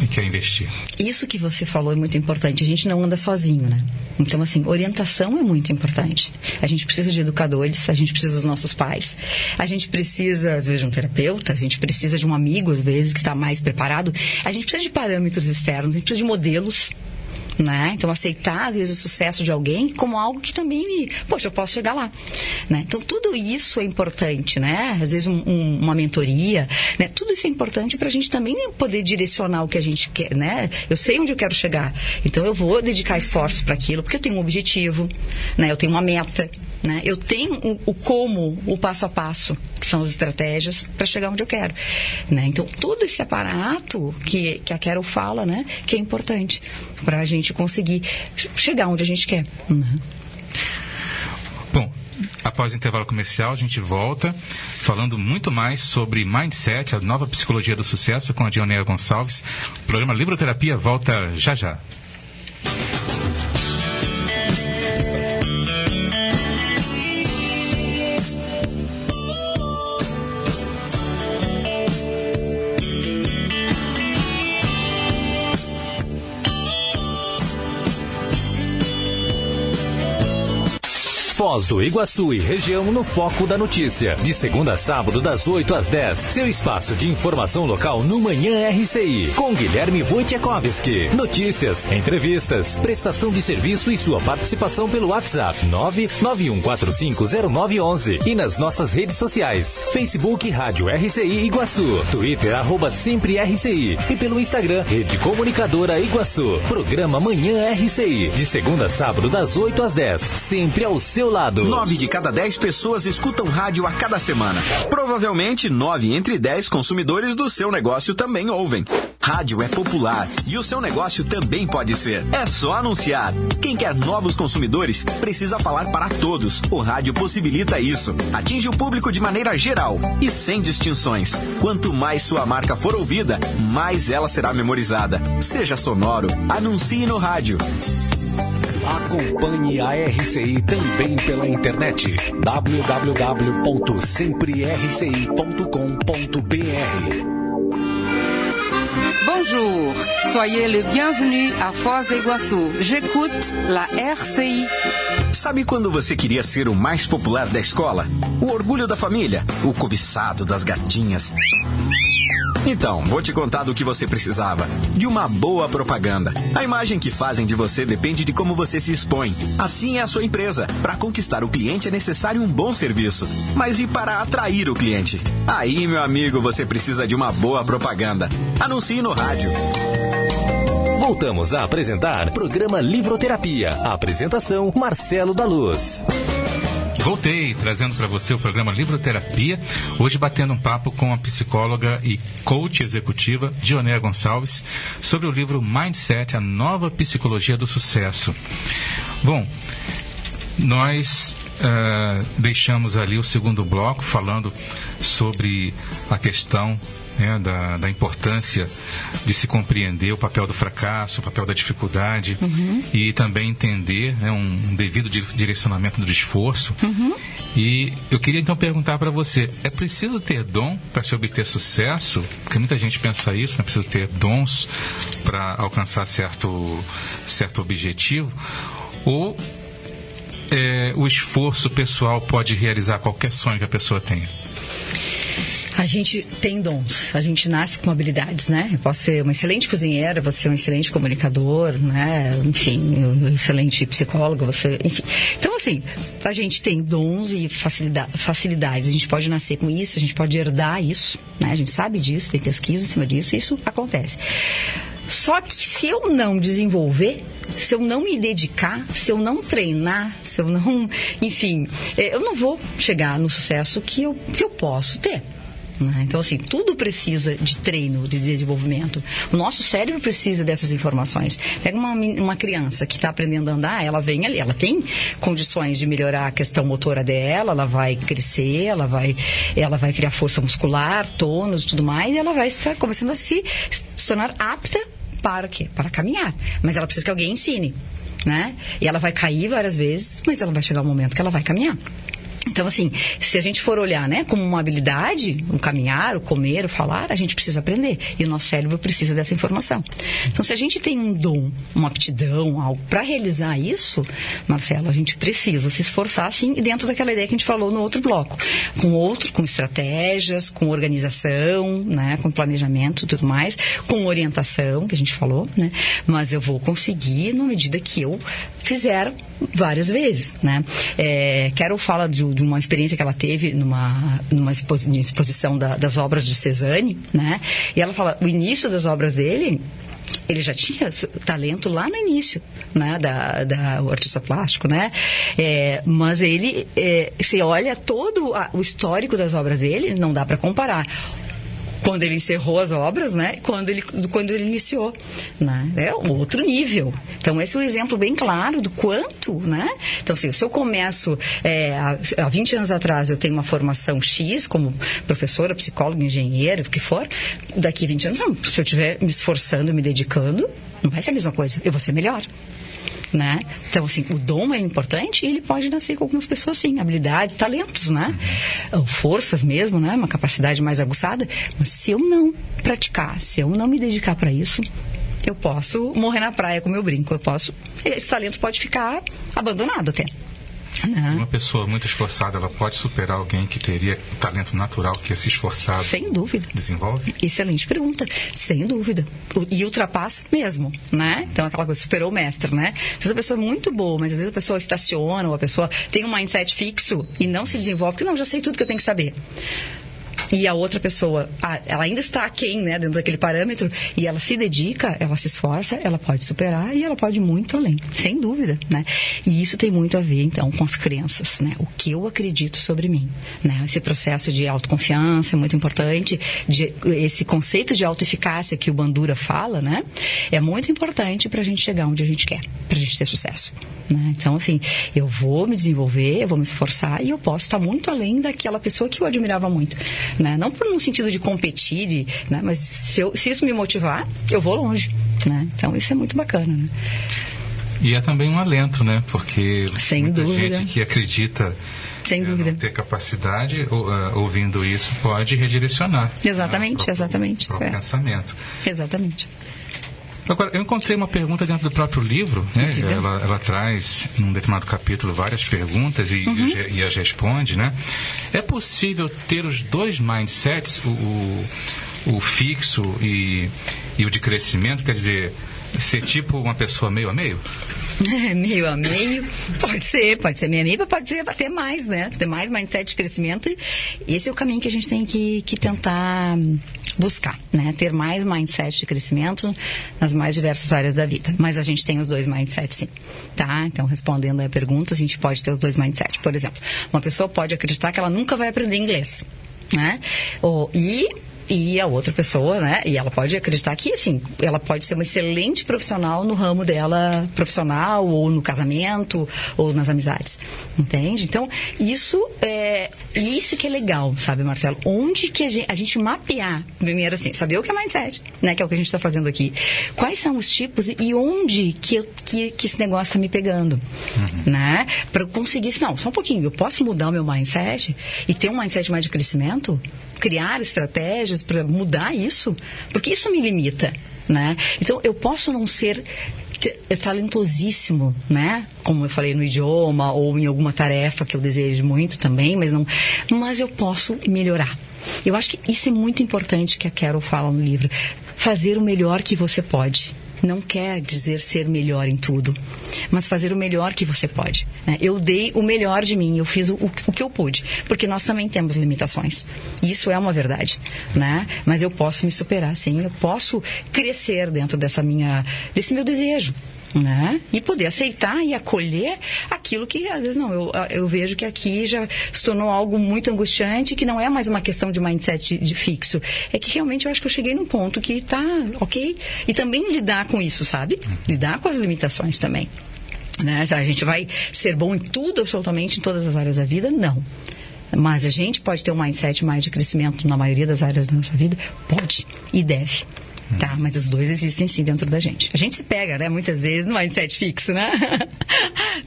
e quer investir.
Isso que você falou é muito importante. A gente não anda sozinho, né? Então, assim, orientação é muito importante. A gente precisa de educadores, a gente precisa dos nossos pais, a gente precisa, às vezes, de um terapeuta, a gente precisa de um amigo, às vezes, que está mais preparado. A gente precisa de parâmetros externos, a gente precisa de modelos, né? Então, aceitar, às vezes, o sucesso de alguém como algo que também poxa, eu posso chegar lá, né? Então, tudo isso é importante, né? Às vezes, uma mentoria, né? Tudo isso é importante para a gente também poder direcionar o que a gente quer, né? Eu sei onde eu quero chegar, então eu vou dedicar esforços para aquilo, porque eu tenho um objetivo, né? Eu tenho uma meta, né? Eu tenho o como, o passo a passo, que são as estratégias para chegar onde eu quero, né? Então, todo esse aparato que a Carol fala, né? Que é importante para a gente conseguir chegar onde a gente quer.
Bom, após o intervalo comercial, a gente volta falando muito mais sobre Mindset, a nova psicologia do sucesso, com a Dionea Gonçalves. O programa Livroterapia volta já já.
Foz do Iguaçu e região no foco da notícia. De segunda a sábado, das 8 às 10. Seu espaço de informação local no Manhã RCI. Com Guilherme Wojciechowski. Notícias, entrevistas, prestação de serviço e sua participação pelo WhatsApp 991450911. E nas nossas redes sociais. Facebook Rádio RCI Iguaçu. Twitter @sempre RCI. E pelo Instagram, Rede Comunicadora Iguaçu. Programa Manhã RCI. De segunda a sábado, das 8 às 10. Sempre ao seu lado.
9 de cada 10 pessoas escutam rádio a cada semana. Provavelmente 9 entre 10 consumidores do seu negócio também ouvem. Rádio é popular e o seu negócio também pode ser. É só anunciar. Quem quer novos consumidores precisa falar para todos. O rádio possibilita isso. Atinge o público de maneira geral e sem distinções. Quanto mais sua marca for ouvida, mais ela será memorizada. Seja sonoro, anuncie no rádio.
Acompanhe a RCI também pela internet. www.semprerci.com.br.
Bonjour, soyez le bienvenu à Foz do Iguaçu. J'écoute la RCI.
Sabe quando você queria ser o mais popular da escola? O orgulho da família? O cobiçado das gatinhas? Então, vou te contar do que você precisava. De uma boa propaganda. A imagem que fazem de você depende de como você se expõe. Assim é a sua empresa. Para conquistar o cliente é necessário um bom serviço. Mas e para atrair o cliente? Aí, meu amigo, você precisa de uma boa propaganda. Anuncie no rádio.
Voltamos a apresentar programa Livroterapia. A apresentação, Marcelo da Luz.
Voltei trazendo para você o programa Livroterapia, hoje batendo um papo com a psicóloga e coach executiva Dionea Gonçalves sobre o livro Mindset, a nova psicologia do sucesso. Bom, nós deixamos ali o segundo bloco falando sobre a questão da importância de se compreender o papel do fracasso, o papel da dificuldade e também entender um devido direcionamento do esforço. E eu queria então perguntar para você, é preciso ter dom para se obter sucesso? Porque muita gente pensa isso, é preciso ter dons para alcançar certo objetivo? Ou o esforço pessoal pode realizar qualquer sonho que a pessoa tenha?
A gente tem dons, a gente nasce com habilidades, né? Eu posso ser uma excelente cozinheira, você ser um excelente comunicador, né? Enfim, um excelente psicólogo, enfim. Então, assim, a gente tem dons e facilidades. A gente pode nascer com isso, a gente pode herdar isso, né? A gente sabe disso, tem pesquisa em cima disso, e isso acontece. Só que se eu não desenvolver, se eu não me dedicar, se eu não treinar, se eu não... Enfim, eu não vou chegar no sucesso que eu posso ter. Então, assim, tudo precisa de treino, de desenvolvimento. O nosso cérebro precisa dessas informações. Pega uma criança que está aprendendo a andar, ela vem ali, ela tem condições de melhorar a questão motora dela, ela vai crescer, ela vai criar força muscular, tônus e tudo mais, e ela vai estar começando a se tornar apta para quê? Para caminhar. Mas ela precisa que alguém ensine, né? E ela vai cair várias vezes, mas ela vai chegar um momento que ela vai caminhar. Então, assim, se a gente for olhar, né, como uma habilidade, o caminhar, o comer, o falar, a gente precisa aprender. E o nosso cérebro precisa dessa informação. Então, se a gente tem um dom, uma aptidão, algo para realizar isso, Marcelo, a gente precisa se esforçar, assim, dentro daquela ideia que a gente falou no outro bloco. Com estratégias, com organização, né, com planejamento e tudo mais, com orientação, que a gente falou, né? Mas eu vou conseguir na medida que eu fizer várias vezes, né? Carol fala de uma experiência que ela teve numa exposição das obras de Cezanne, né? E ela fala, o início das obras dele, ele já tinha talento lá no início, né, o artista plástico, né? Mas ele, se olha todo o histórico das obras dele, não dá para comparar. Quando ele encerrou as obras, né? Quando ele iniciou, né? É um outro nível. Então, esse é um exemplo bem claro do quanto, né? Então, assim, se eu começo há 20 anos atrás, eu tenho uma formação X como professora, psicóloga, engenheira, o que for, daqui a 20 anos, não. Se eu estiver me esforçando, me dedicando, não vai ser a mesma coisa. Eu vou ser melhor. Né? Então, assim, o dom é importante e ele pode nascer com algumas pessoas, sim, habilidades, talentos, né? Forças mesmo, né? Uma capacidade mais aguçada. Mas se eu não praticar, se eu não me dedicar para isso, eu posso morrer na praia, como eu brinco. Esse talento pode ficar abandonado até.
Uma pessoa muito esforçada, ela pode superar alguém que teria talento natural, que é se esforçado?
Sem dúvida.
Desenvolve?
Excelente pergunta. Sem dúvida. E ultrapassa mesmo, né? Então, aquela coisa, superou o mestre, né? Às vezes a pessoa é muito boa, mas às vezes a pessoa estaciona, ou a pessoa tem um mindset fixo e não se desenvolve, porque não, já sei tudo que eu tenho que saber. E a outra pessoa, ela ainda está aquém, né, dentro daquele parâmetro, e ela se dedica, ela se esforça, ela pode superar e ela pode ir muito além, sem dúvida, né? E isso tem muito a ver, então, com as crenças, né? O que eu acredito sobre mim, né? Esse processo de autoconfiança é muito importante, esse conceito de autoeficácia que o Bandura fala, né? É muito importante para a gente chegar onde a gente quer, para a gente ter sucesso, né? Então, assim, eu vou me desenvolver, eu vou me esforçar e eu posso estar muito além daquela pessoa que eu admirava muito, né? Não por um sentido de competir, né? Mas se isso me motivar, eu vou longe, né? Então isso é muito bacana, né?
E é também um alento, né? Porque
sem
muita
dúvida.
Gente que acredita
sem dúvida.
Não ter capacidade, ouvindo isso, pode redirecionar.
Exatamente,
o pensamento.
Exatamente.
Agora, eu encontrei uma pergunta dentro do próprio livro, né? Ela traz, num determinado capítulo, várias perguntas e as responde, né? É possível ter os dois mindsets, o fixo e o de crescimento? Quer dizer, ser tipo uma pessoa meio a meio?
Meio a meio, pode ser meio a meio, pode ser até mais, né? Ter mais mindset de crescimento. Esse é o caminho que a gente tem que tentar buscar, né? Ter mais mindset de crescimento nas mais diversas áreas da vida. Mas a gente tem os dois mindsets, sim, tá? Então, respondendo a pergunta, a gente pode ter os dois mindsets. Por exemplo, uma pessoa pode acreditar que ela nunca vai aprender inglês, né? E a outra pessoa, né? E ela pode acreditar que, assim, ela pode ser uma excelente profissional no ramo dela profissional, ou no casamento, ou nas amizades. Entende? Então, isso que é legal, sabe, Marcelo? Onde que a gente mapear, primeiro assim, saber o que é mindset, né? Que é o que a gente está fazendo aqui. Quais são os tipos e onde que esse negócio está me pegando, né? Para eu conseguir, não, só um pouquinho, eu posso mudar o meu mindset e ter um mindset mais de crescimento? Criar estratégias para mudar isso, porque isso me limita, né? Então, eu posso não ser talentosíssimo, né? Como eu falei, no idioma ou em alguma tarefa que eu desejo muito também, mas eu posso melhorar. Eu acho que isso é muito importante que a Carol fala no livro. Fazer o melhor que você pode. Não quer dizer ser melhor em tudo, mas fazer o melhor que você pode, né? Eu dei o melhor de mim, eu fiz o que eu pude, porque nós também temos limitações. Isso é uma verdade, né? Mas eu posso me superar, sim, eu posso crescer dentro desse meu desejo, né? E poder aceitar e acolher aquilo que às vezes não, eu vejo que aqui já se tornou algo muito angustiante, que não é mais uma questão de mindset de fixo, é que realmente eu acho que eu cheguei num ponto que tá ok, e também lidar com isso, sabe? Lidar com as limitações também, né? A gente vai ser bom em tudo, absolutamente em todas as áreas da vida? Não. Mas a gente pode ter um mindset mais de crescimento na maioria das áreas da nossa vida? Pode e deve. Tá, mas os dois existem sim dentro da gente. A gente se pega, né, muitas vezes no mindset fixo, né?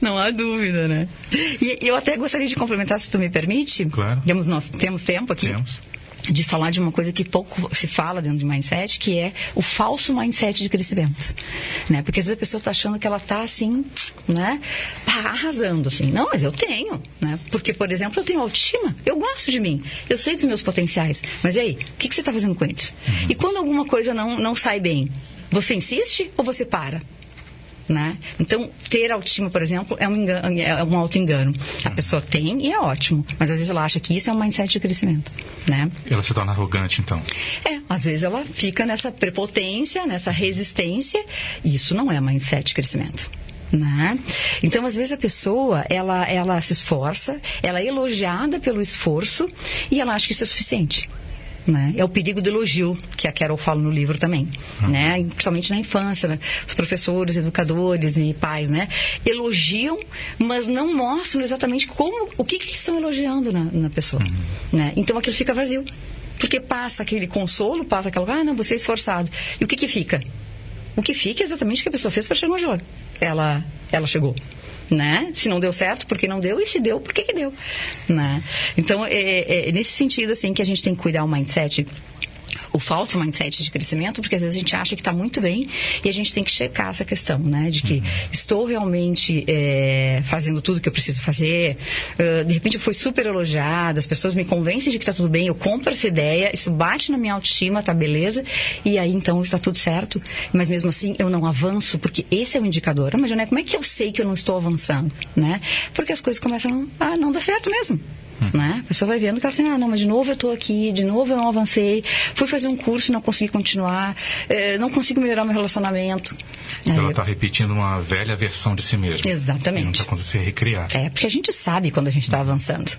Não há dúvida, né? E eu até gostaria de complementar, se tu me permite.
Claro.
Nós temos tempo aqui.
Temos.
De falar de uma coisa que pouco se fala dentro de mindset, que é o falso mindset de crescimento, né? Porque às vezes a pessoa está achando que ela está assim, né? Arrasando, assim. Não, mas eu tenho, né? Porque, por exemplo, eu tenho autoestima, eu gosto de mim, eu sei dos meus potenciais, mas e aí, o que você está fazendo com eles? E quando alguma coisa não sai bem, você insiste ou você para? Né? Então, ter autoestima, por exemplo, é um auto-engano. A pessoa tem e é ótimo, mas às vezes ela acha que isso é um mindset de crescimento, né?
Ela se torna arrogante, então.
Às vezes ela fica nessa prepotência, nessa resistência, e isso não é mindset de crescimento. Né? Então, às vezes a pessoa, ela se esforça, ela é elogiada pelo esforço e ela acha que isso é suficiente. Né? É o perigo do elogio, que a Carol fala no livro também, né? Principalmente na infância, né? Os professores, educadores e pais, né? Elogiam, mas não mostram exatamente o que eles estão elogiando na pessoa, né? Então aquilo fica vazio, porque passa aquele consolo, passa aquela, não, você é esforçado, e o que fica? O que fica é exatamente o que a pessoa fez para chegar onde ela chegou. Né? Se não deu certo, porque não deu, e se deu, por que deu, né? Então, é nesse sentido, assim, que a gente tem que cuidar o mindset, o falso mindset de crescimento, porque às vezes a gente acha que está muito bem e a gente tem que checar essa questão, né? De que estou realmente fazendo tudo que eu preciso fazer, de repente eu fui super elogiada, as pessoas me convencem de que está tudo bem, eu compro essa ideia, isso bate na minha autoestima, tá beleza, e aí então está tudo certo, mas mesmo assim eu não avanço, porque esse é o indicador. Mas, Jané, como é que eu sei que eu não estou avançando, né? Porque as coisas começam a não dar certo mesmo. Né? A pessoa vai vendo que ela assim, não, mas de novo eu estou aqui, de novo eu não avancei, fui fazer um curso e não consegui continuar, não consigo melhorar meu relacionamento.
Ela está repetindo uma velha versão de si mesma.
Exatamente.
E não está conseguindo recriar.
Porque a gente sabe quando a gente está avançando.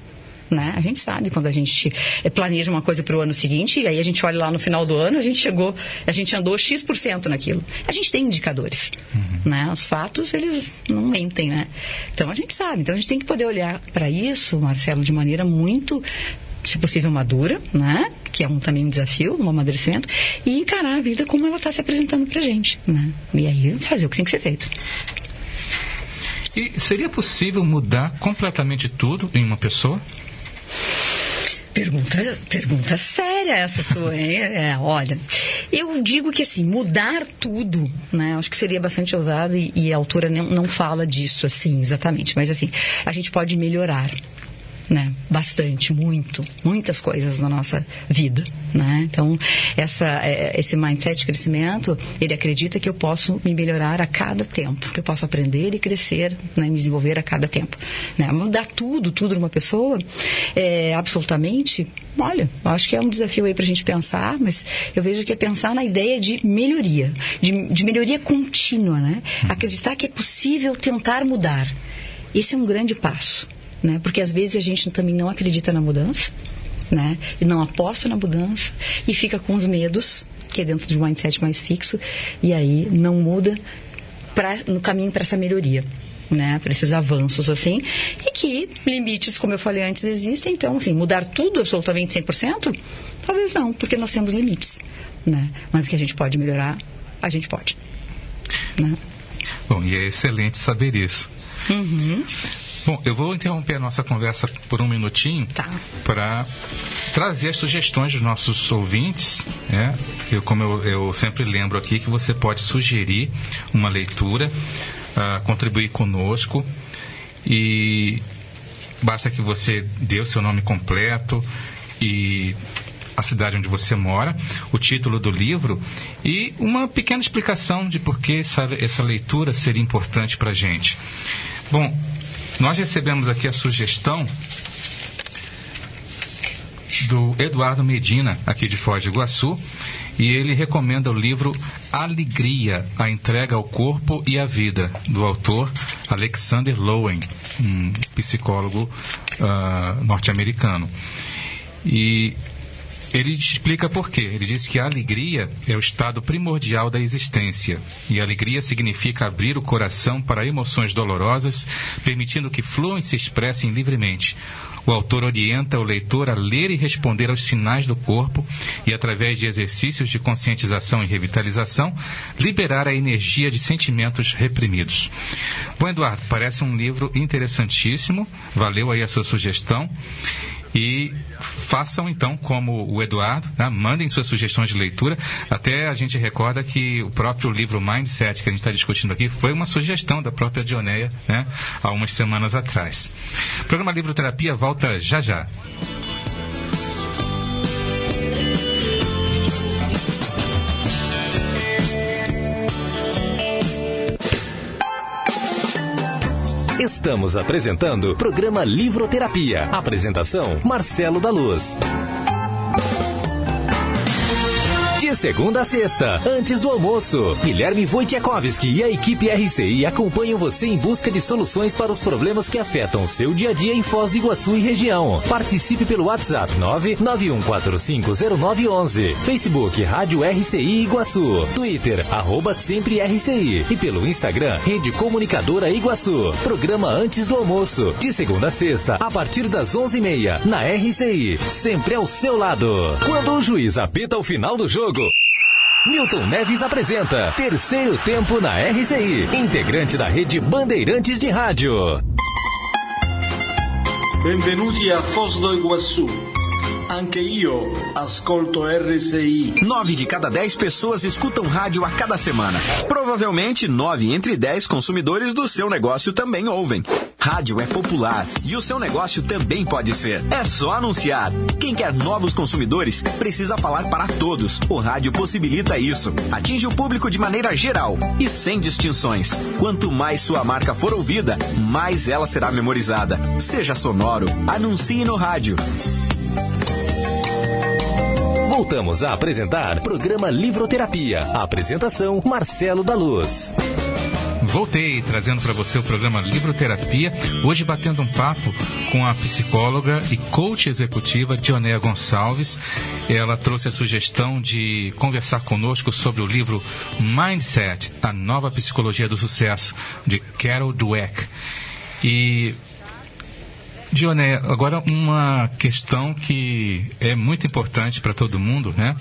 Né? A gente sabe quando a gente planeja uma coisa para o ano seguinte, e aí a gente olha lá no final do ano, a gente andou X% naquilo. A gente tem indicadores. Né? Os fatos, eles não mentem, né? Então a gente sabe. Então a gente tem que poder olhar para isso, Marcelo, de maneira muito, se possível, madura, né? Que é também um desafio, um amadurecimento, e encarar a vida como ela está se apresentando para a gente. Né? E aí fazer o que tem que ser feito.
E seria possível mudar completamente tudo em uma pessoa?
Pergunta séria essa tua, hein? Olha, eu digo que assim, mudar tudo, né? Acho que seria bastante ousado e a autora não fala disso assim, exatamente. Mas assim, a gente pode melhorar, né? Bastante, muitas coisas na nossa vida, né? Então, esse mindset de crescimento, ele acredita que eu posso me melhorar a cada tempo, que eu posso aprender e crescer, né? Me desenvolver a cada tempo, né? Mudar tudo numa pessoa, absolutamente, olha, acho que é um desafio aí pra gente pensar, mas eu vejo que é pensar na ideia de melhoria, de melhoria contínua, né? Acreditar que é possível tentar mudar. Esse é um grande passo. Né? Porque às vezes a gente também não acredita na mudança, né? E não aposta na mudança e fica com os medos, que é dentro de um mindset mais fixo, e aí não muda no caminho para essa melhoria, né? Para esses avanços assim, e que limites, como eu falei antes, existem. Então, assim, mudar tudo absolutamente 100%? Talvez não, porque nós temos limites, né? Mas que a gente pode melhorar, a gente pode, né?
Bom, e é excelente saber isso. Bom, eu vou interromper a nossa conversa por um minutinho para trazer as sugestões dos nossos ouvintes, né? Como eu sempre lembro aqui, que você pode sugerir uma leitura, contribuir conosco, e basta que você dê o seu nome completo e a cidade onde você mora, o título do livro e uma pequena explicação de por que essa leitura seria importante para a gente. Bom, nós recebemos aqui a sugestão do Eduardo Medina, aqui de Foz do Iguaçu, e ele recomenda o livro Alegria, a entrega ao corpo e à vida, do autor Alexander Lowen, um psicólogo norte-americano. E Ele explica por quê. Ele diz que a alegria é o estado primordial da existência. E a alegria significa abrir o coração para emoções dolorosas, permitindo que fluam e se expressem livremente. O autor orienta o leitor a ler e responder aos sinais do corpo e, através de exercícios de conscientização e revitalização, liberar a energia de sentimentos reprimidos. Bom, Eduardo, parece um livro interessantíssimo. Valeu aí a sua sugestão. E façam então como o Eduardo, né? Mandem suas sugestões de leitura. Até a gente recorda que o próprio livro Mindset, que a gente está discutindo aqui, foi uma sugestão da própria Dioneia, né? Há umas semanas atrás. O programa Livroterapia volta já já.
Estamos apresentando o programa Livroterapia. Apresentação, Marcelo da Luz. De segunda a sexta, antes do almoço, Guilherme Wojciechowski e a equipe RCI acompanham você em busca de soluções para os problemas que afetam seu dia a dia em Foz do Iguaçu e região. Participe pelo WhatsApp 991450911, Facebook Rádio RCI Iguaçu, Twitter @sempre RCI e pelo Instagram Rede Comunicadora Iguaçu. Programa Antes do Almoço, de segunda a sexta, a partir das 11h30, na RCI, sempre ao seu lado. Quando o juiz apita o final do jogo, Milton Neves apresenta Terceiro Tempo na RCI, integrante da rede Bandeirantes de Rádio.
Benvenuti a Foz do Iguaçu. Anche io ascolto RCI.
9 de cada 10 pessoas escutam rádio a cada semana. Provavelmente 9 entre 10 consumidores do seu negócio também ouvem. Rádio é popular e o seu negócio também pode ser. É só anunciar. Quem quer novos consumidores precisa falar para todos. O rádio possibilita isso. Atinge o público de maneira geral e sem distinções. Quanto mais sua marca for ouvida, mais ela será memorizada. Seja sonoro, anuncie no rádio.
Voltamos a apresentar programa Livroterapia. A apresentação, Marcelo da Luz.
Voltei trazendo para você o programa Livroterapia, hoje batendo um papo com a psicóloga e coach executiva Dioneia Gonçalves. Ela trouxe a sugestão de conversar conosco sobre o livro Mindset, a nova psicologia do sucesso, de Carol Dweck. E Dioneia, agora uma questão que é muito importante para todo mundo, né?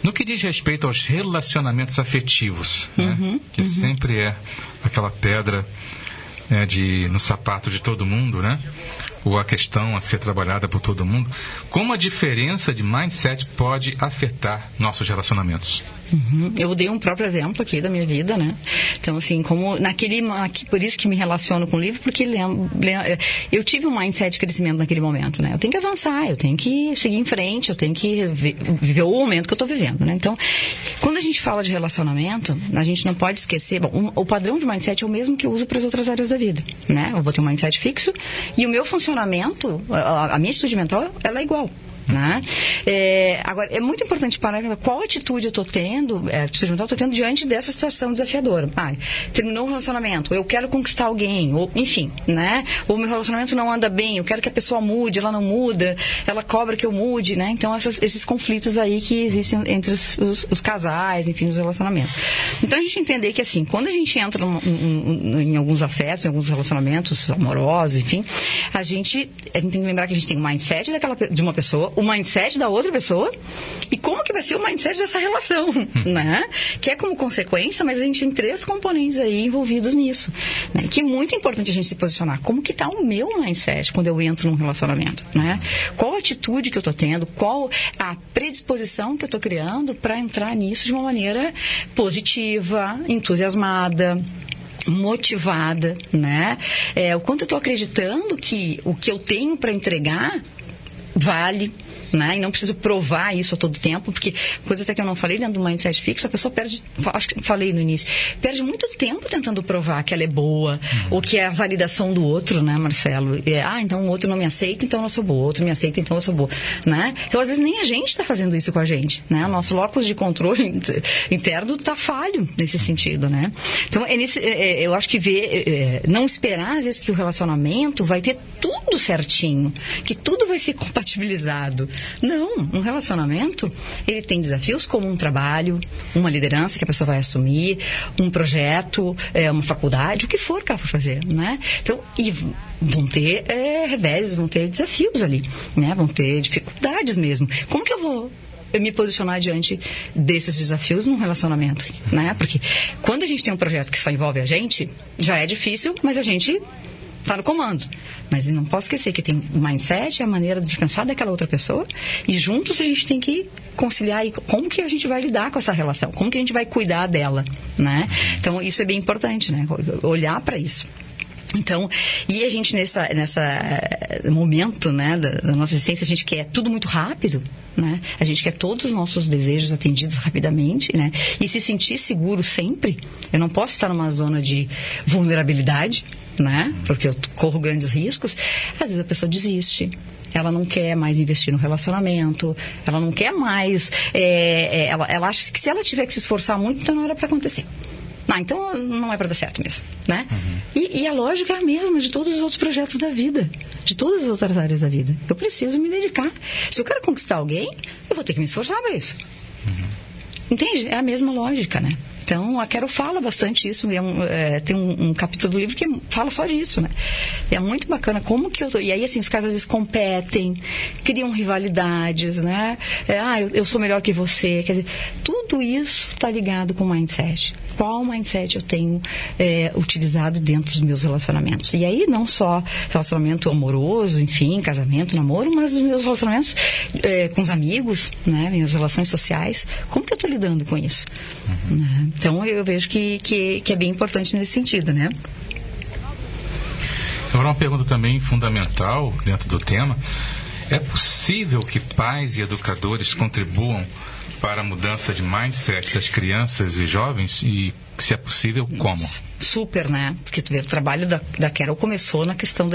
No que diz respeito aos relacionamentos afetivos, né? Que sempre é aquela pedra, né, no sapato de todo mundo, né? Ou a questão a ser trabalhada por todo mundo. Como a diferença de mindset pode afetar nossos relacionamentos?
Eu dei um próprio exemplo aqui da minha vida, né? Então, assim, como por isso que me relaciono com o livro, porque eu tive um mindset de crescimento naquele momento, né? Eu tenho que avançar, eu tenho que seguir em frente, eu tenho que viver o momento que eu estou vivendo, né? Então, quando a gente fala de relacionamento, a gente não pode esquecer, o padrão de mindset é o mesmo que eu uso para as outras áreas da vida, né? Eu vou ter um mindset fixo e o meu funcionamento, a minha atitude mental, ela é igual. Né? Agora, é muito importante parar e ver qual atitude eu estou tendo, atitude mental eu estou tendo diante dessa situação desafiadora. Terminou um relacionamento, eu quero conquistar alguém, ou, enfim, né? Ou meu relacionamento não anda bem, eu quero que a pessoa mude, ela não muda, ela cobra que eu mude, né? Então, esses conflitos aí que existem entre os casais, enfim, os relacionamentos. Então, a gente entender que, assim, quando a gente entra em alguns afetos, em alguns relacionamentos amorosos, enfim, a gente tem que lembrar que a gente tem o mindset de uma pessoa, o mindset da outra pessoa e como que vai ser o mindset dessa relação, né? Que é como consequência, mas a gente tem 3 componentes aí envolvidos nisso, né? Que é muito importante a gente se posicionar. Como que está o meu mindset quando eu entro num relacionamento, né? Qual a atitude que eu estou tendo, qual a predisposição que eu estou criando para entrar nisso de uma maneira positiva, entusiasmada, motivada, né? O quanto eu estou acreditando que o que eu tenho para entregar vale, né? E não preciso provar isso a todo tempo, porque coisa até que eu não falei dentro do mindset fixo, a pessoa perde, acho que falei no início, perde muito tempo tentando provar que ela é boa, ou que é a validação do outro, né, Marcelo? Então o outro não me aceita, então eu não sou boa, o outro me aceita, então eu sou boa, né? Então às vezes nem a gente está fazendo isso com a gente, né? O nosso locus de controle interno está falho nesse sentido, né? Então eu acho que não esperar às vezes que o relacionamento vai ter tudo tudo certinho, que tudo vai ser compatibilizado. Não, um relacionamento, ele tem desafios como um trabalho, uma liderança que a pessoa vai assumir, um projeto, uma faculdade, o que for que ela for fazer, né? Então, e vão ter reveses, vão ter desafios ali, né? Vão ter dificuldades mesmo. Como que eu vou me posicionar diante desses desafios num relacionamento, né? Porque quando a gente tem um projeto que só envolve a gente, já é difícil, mas a gente está no comando. Mas não posso esquecer que tem o mindset, a maneira de pensar daquela outra pessoa, e juntos a gente tem que conciliar como que a gente vai lidar com essa relação, como que a gente vai cuidar dela, né? Então, isso é bem importante, né? Olhar para isso. Então, e a gente nesse momento, né, da nossa existência, a gente quer tudo muito rápido, né? A gente quer todos os nossos desejos atendidos rapidamente, né? E se sentir seguro sempre. Eu não posso estar numa zona de vulnerabilidade, né? Porque eu corro grandes riscos. Às vezes a pessoa desiste. Ela não quer mais investir no relacionamento, ela não quer mais... ela acha que se ela tiver que se esforçar muito, então não era para acontecer. Então não é para dar certo mesmo, né? E a lógica é a mesma de todos os outros projetos da vida, de todas as outras áreas da vida. Eu preciso me dedicar. Se eu quero conquistar alguém, eu vou ter que me esforçar para isso. Entende? É a mesma lógica, né? Então, a Carol fala bastante isso. Tem um capítulo do livro que fala só disso, né? É muito bacana como que eu tô... E aí, assim, os caras às vezes competem, criam rivalidades, né? Eu sou melhor que você. Quer dizer, tudo isso está ligado com o mindset. Qual mindset eu tenho utilizado dentro dos meus relacionamentos? E aí, não só relacionamento amoroso, enfim, casamento, namoro, mas os meus relacionamentos com os amigos, né? Minhas relações sociais. Como que eu estou lidando com isso? Né? Então, eu vejo que é bem importante nesse sentido, né?
Agora, uma pergunta também fundamental dentro do tema. É possível que pais e educadores contribuam para a mudança de mindset das crianças e jovens? E, se é possível, como?
Super, né? Porque tu vê, o trabalho da Carol começou na questão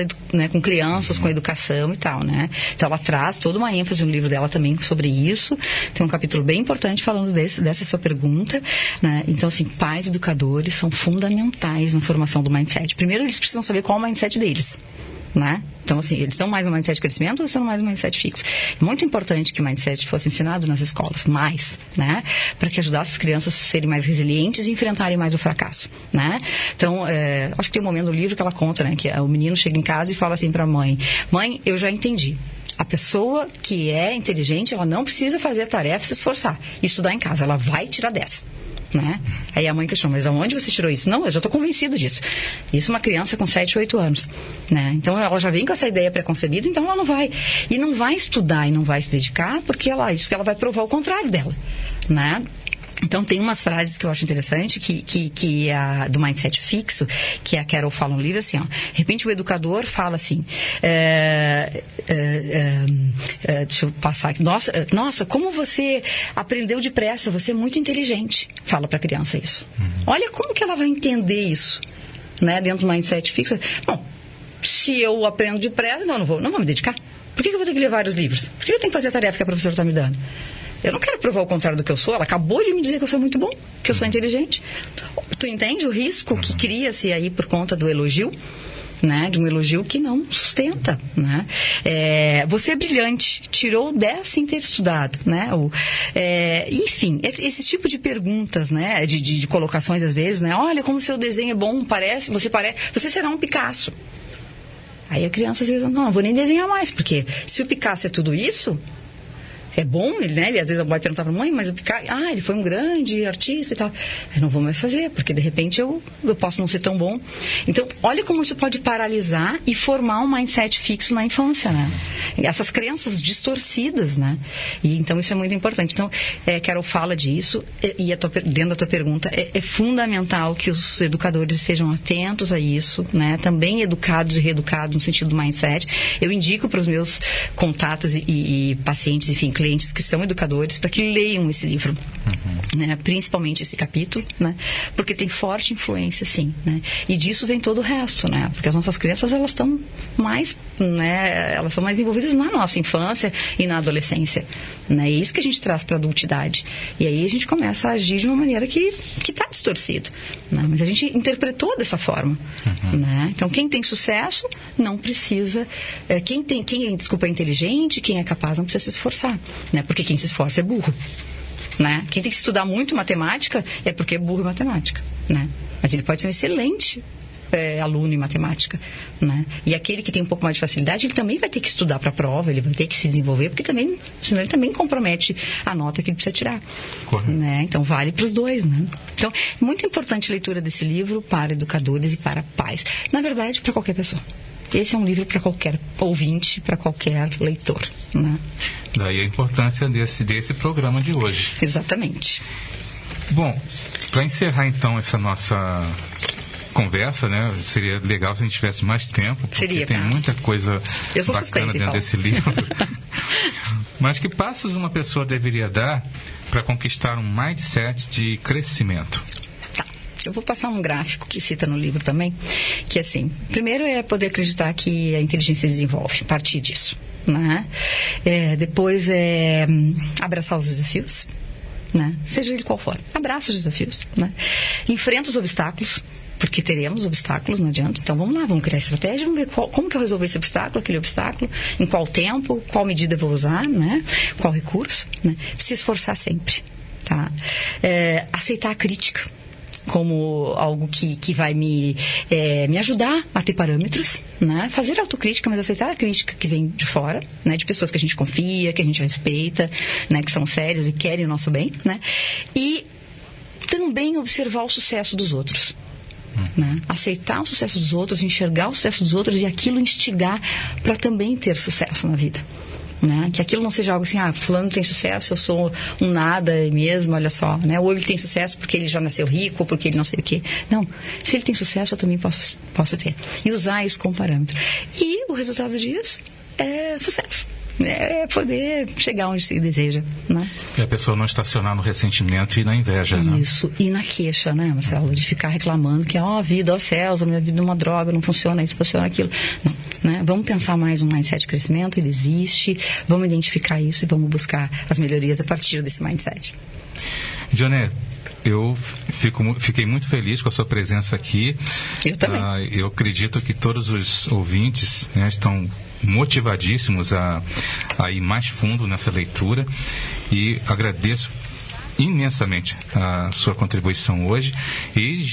com crianças, com educação e tal, né? Então ela traz toda uma ênfase no livro dela também sobre isso. Tem um capítulo bem importante falando dessa sua pergunta, né? Então, assim, pais e educadores são fundamentais na formação do mindset. Primeiro, eles precisam saber qual é o mindset deles, né? Então, assim, eles são mais um mindset de crescimento ou são mais um mindset fixo? É muito importante que o mindset fosse ensinado nas escolas, mais, né? Para que ajudasse as crianças a serem mais resilientes e enfrentarem mais o fracasso, né? Então, acho que tem um momento no livro que ela conta, né? Que o menino chega em casa e fala assim para a mãe: mãe, eu já entendi. A pessoa que é inteligente, ela não precisa fazer a tarefa e se esforçar. Estudar em casa, ela vai tirar 10. Né? Aí a mãe questiona: mas aonde você tirou isso? Não, eu já estou convencido disso. Isso uma criança com 7, 8 anos, né? Então ela já vem com essa ideia preconcebida, então ela não vai. E não vai estudar e não vai se dedicar, porque ela vai provar o contrário dela, né? Então, tem umas frases que eu acho interessante, que é do mindset fixo, que a Carol fala no livro, assim, ó. De repente, o educador fala assim, deixa eu passar aqui, nossa, como você aprendeu depressa, você é muito inteligente. Fala para a criança isso. Olha como que ela vai entender isso, né, dentro do mindset fixo. Bom, se eu aprendo depressa, não vou me dedicar. Por que eu vou ter que ler vários livros? Por que eu tenho que fazer a tarefa que a professora está me dando? Eu não quero provar o contrário do que eu sou. Ela acabou de me dizer que eu sou muito bom, que eu sou inteligente. Tu entende o risco que cria-se aí por conta do elogio? Né? De um elogio que não sustenta, né? Você é brilhante, tirou 10 sem ter estudado, né? Enfim, esse tipo de perguntas, né? De colocações às vezes, né? Olha como seu desenho é bom, você será um Picasso. Aí a criança às vezes, não vou nem desenhar mais, porque se o Picasso é tudo isso, é bom, né? Ele às vezes vai perguntar para a mãe, mas o Picasso, ele foi um grande artista e tal. Eu não vou mais fazer, porque de repente eu posso não ser tão bom. Então, olha como isso pode paralisar e formar um mindset fixo na infância, né? E essas crenças distorcidas, né? E então isso é muito importante. Então, Carol fala disso, e dentro da tua pergunta, é fundamental que os educadores sejam atentos a isso, né? Também educados e reeducados no sentido do mindset. Eu indico para os meus contatos e pacientes, enfim, clientes, clientes que são educadores para que leiam esse livro, né? Principalmente esse capítulo, né? Porque tem forte influência, sim, né? E disso vem todo o resto, né? Porque as nossas crianças, elas estão mais, né? Elas são mais envolvidas na nossa infância e na adolescência, né? É isso que a gente traz para a adultidade. E aí a gente começa a agir de uma maneira que está distorcido, né? Mas a gente interpretou dessa forma, né? Então, quem tem sucesso não precisa... Quem é inteligente, quem é capaz, não precisa se esforçar, né? Porque quem se esforça é burro, né? Quem tem que estudar muito matemática é porque é burro em matemática, né? Mas ele pode ser um excelente aluno em matemática, né? E aquele que tem um pouco mais de facilidade, ele também vai ter que estudar para a prova, ele vai ter que se desenvolver, porque também, senão ele também compromete a nota que ele precisa tirar, né? Então vale para os dois, né? Então, muito importante a leitura desse livro para educadores e para pais, na verdade, para qualquer pessoa. Esse é um livro para qualquer ouvinte, para qualquer leitor, né?
Daí a importância desse programa de hoje.
Exatamente.
Bom, para encerrar então essa nossa conversa, né? Seria legal se a gente tivesse mais tempo, porque tem muita coisa bacana dentro desse livro. Mas que passos uma pessoa deveria dar para conquistar um mindset de crescimento?
Eu vou passar um gráfico que cita no livro também, que assim, primeiro é poder acreditar que a inteligência desenvolve, partir disso, né? Depois é abraçar os desafios, né? Seja ele qual for, abraça os desafios, né? Enfrenta os obstáculos, porque teremos obstáculos, não adianta. Então vamos lá, vamos criar estratégia, vamos ver como que eu resolver esse obstáculo, aquele obstáculo, em qual tempo, qual medida eu vou usar, né? Qual recurso, né? Se esforçar sempre, tá? Aceitar a crítica como algo que vai me ajudar a ter parâmetros, né? Fazer autocrítica, mas aceitar a crítica que vem de fora, né? De pessoas que a gente confia, que a gente respeita, né? Que são sérias e querem o nosso bem, né? E também observar o sucesso dos outros, né? Aceitar o sucesso dos outros, enxergar o sucesso dos outros e aquilo instigar para também ter sucesso na vida, né? Que aquilo não seja algo assim, fulano tem sucesso, eu sou um nada mesmo, olha só, né? Ou ele tem sucesso porque ele já nasceu rico, ou porque ele não sei o quê. Não, se ele tem sucesso, eu também posso ter. E usar isso como parâmetro. E o resultado disso é sucesso. É poder chegar onde se deseja, né?
E a pessoa não estacionar no ressentimento e na inveja, né?
Isso, e na queixa, né, Marcelo? De ficar reclamando que, a vida, céus, a minha vida é uma droga, não funciona isso, funciona aquilo. Não, né? Vamos pensar mais no mindset de crescimento, ele existe, vamos identificar isso e vamos buscar as melhorias a partir desse mindset.
Dionê, eu fiquei muito feliz com a sua presença aqui.
Eu também.
Eu acredito que todos os ouvintes, né, estão motivadíssimos a ir mais fundo nessa leitura e agradeço imensamente a sua contribuição hoje e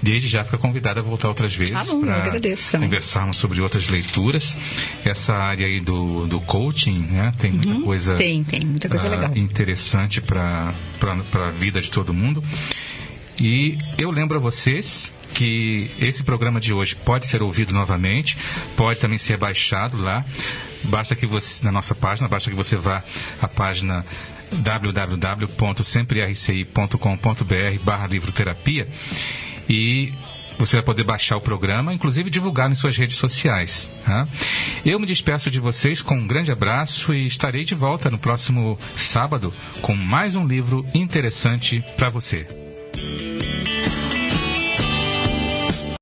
desde já fica convidada a voltar outras vezes para conversarmos sobre outras leituras. Essa área aí do coaching, né, tem muita coisa
tem muita coisa legal,
interessante para a vida de todo mundo. E eu lembro a vocês que esse programa de hoje pode ser ouvido novamente, pode também ser baixado lá. Basta que você, na nossa página, basta que você vá à página www.semprerci.com.br/livroterapia e você vai poder baixar o programa, inclusive divulgar nas suas redes sociais, tá? Eu me despeço de vocês com um grande abraço e estarei de volta no próximo sábado com mais um livro interessante para você.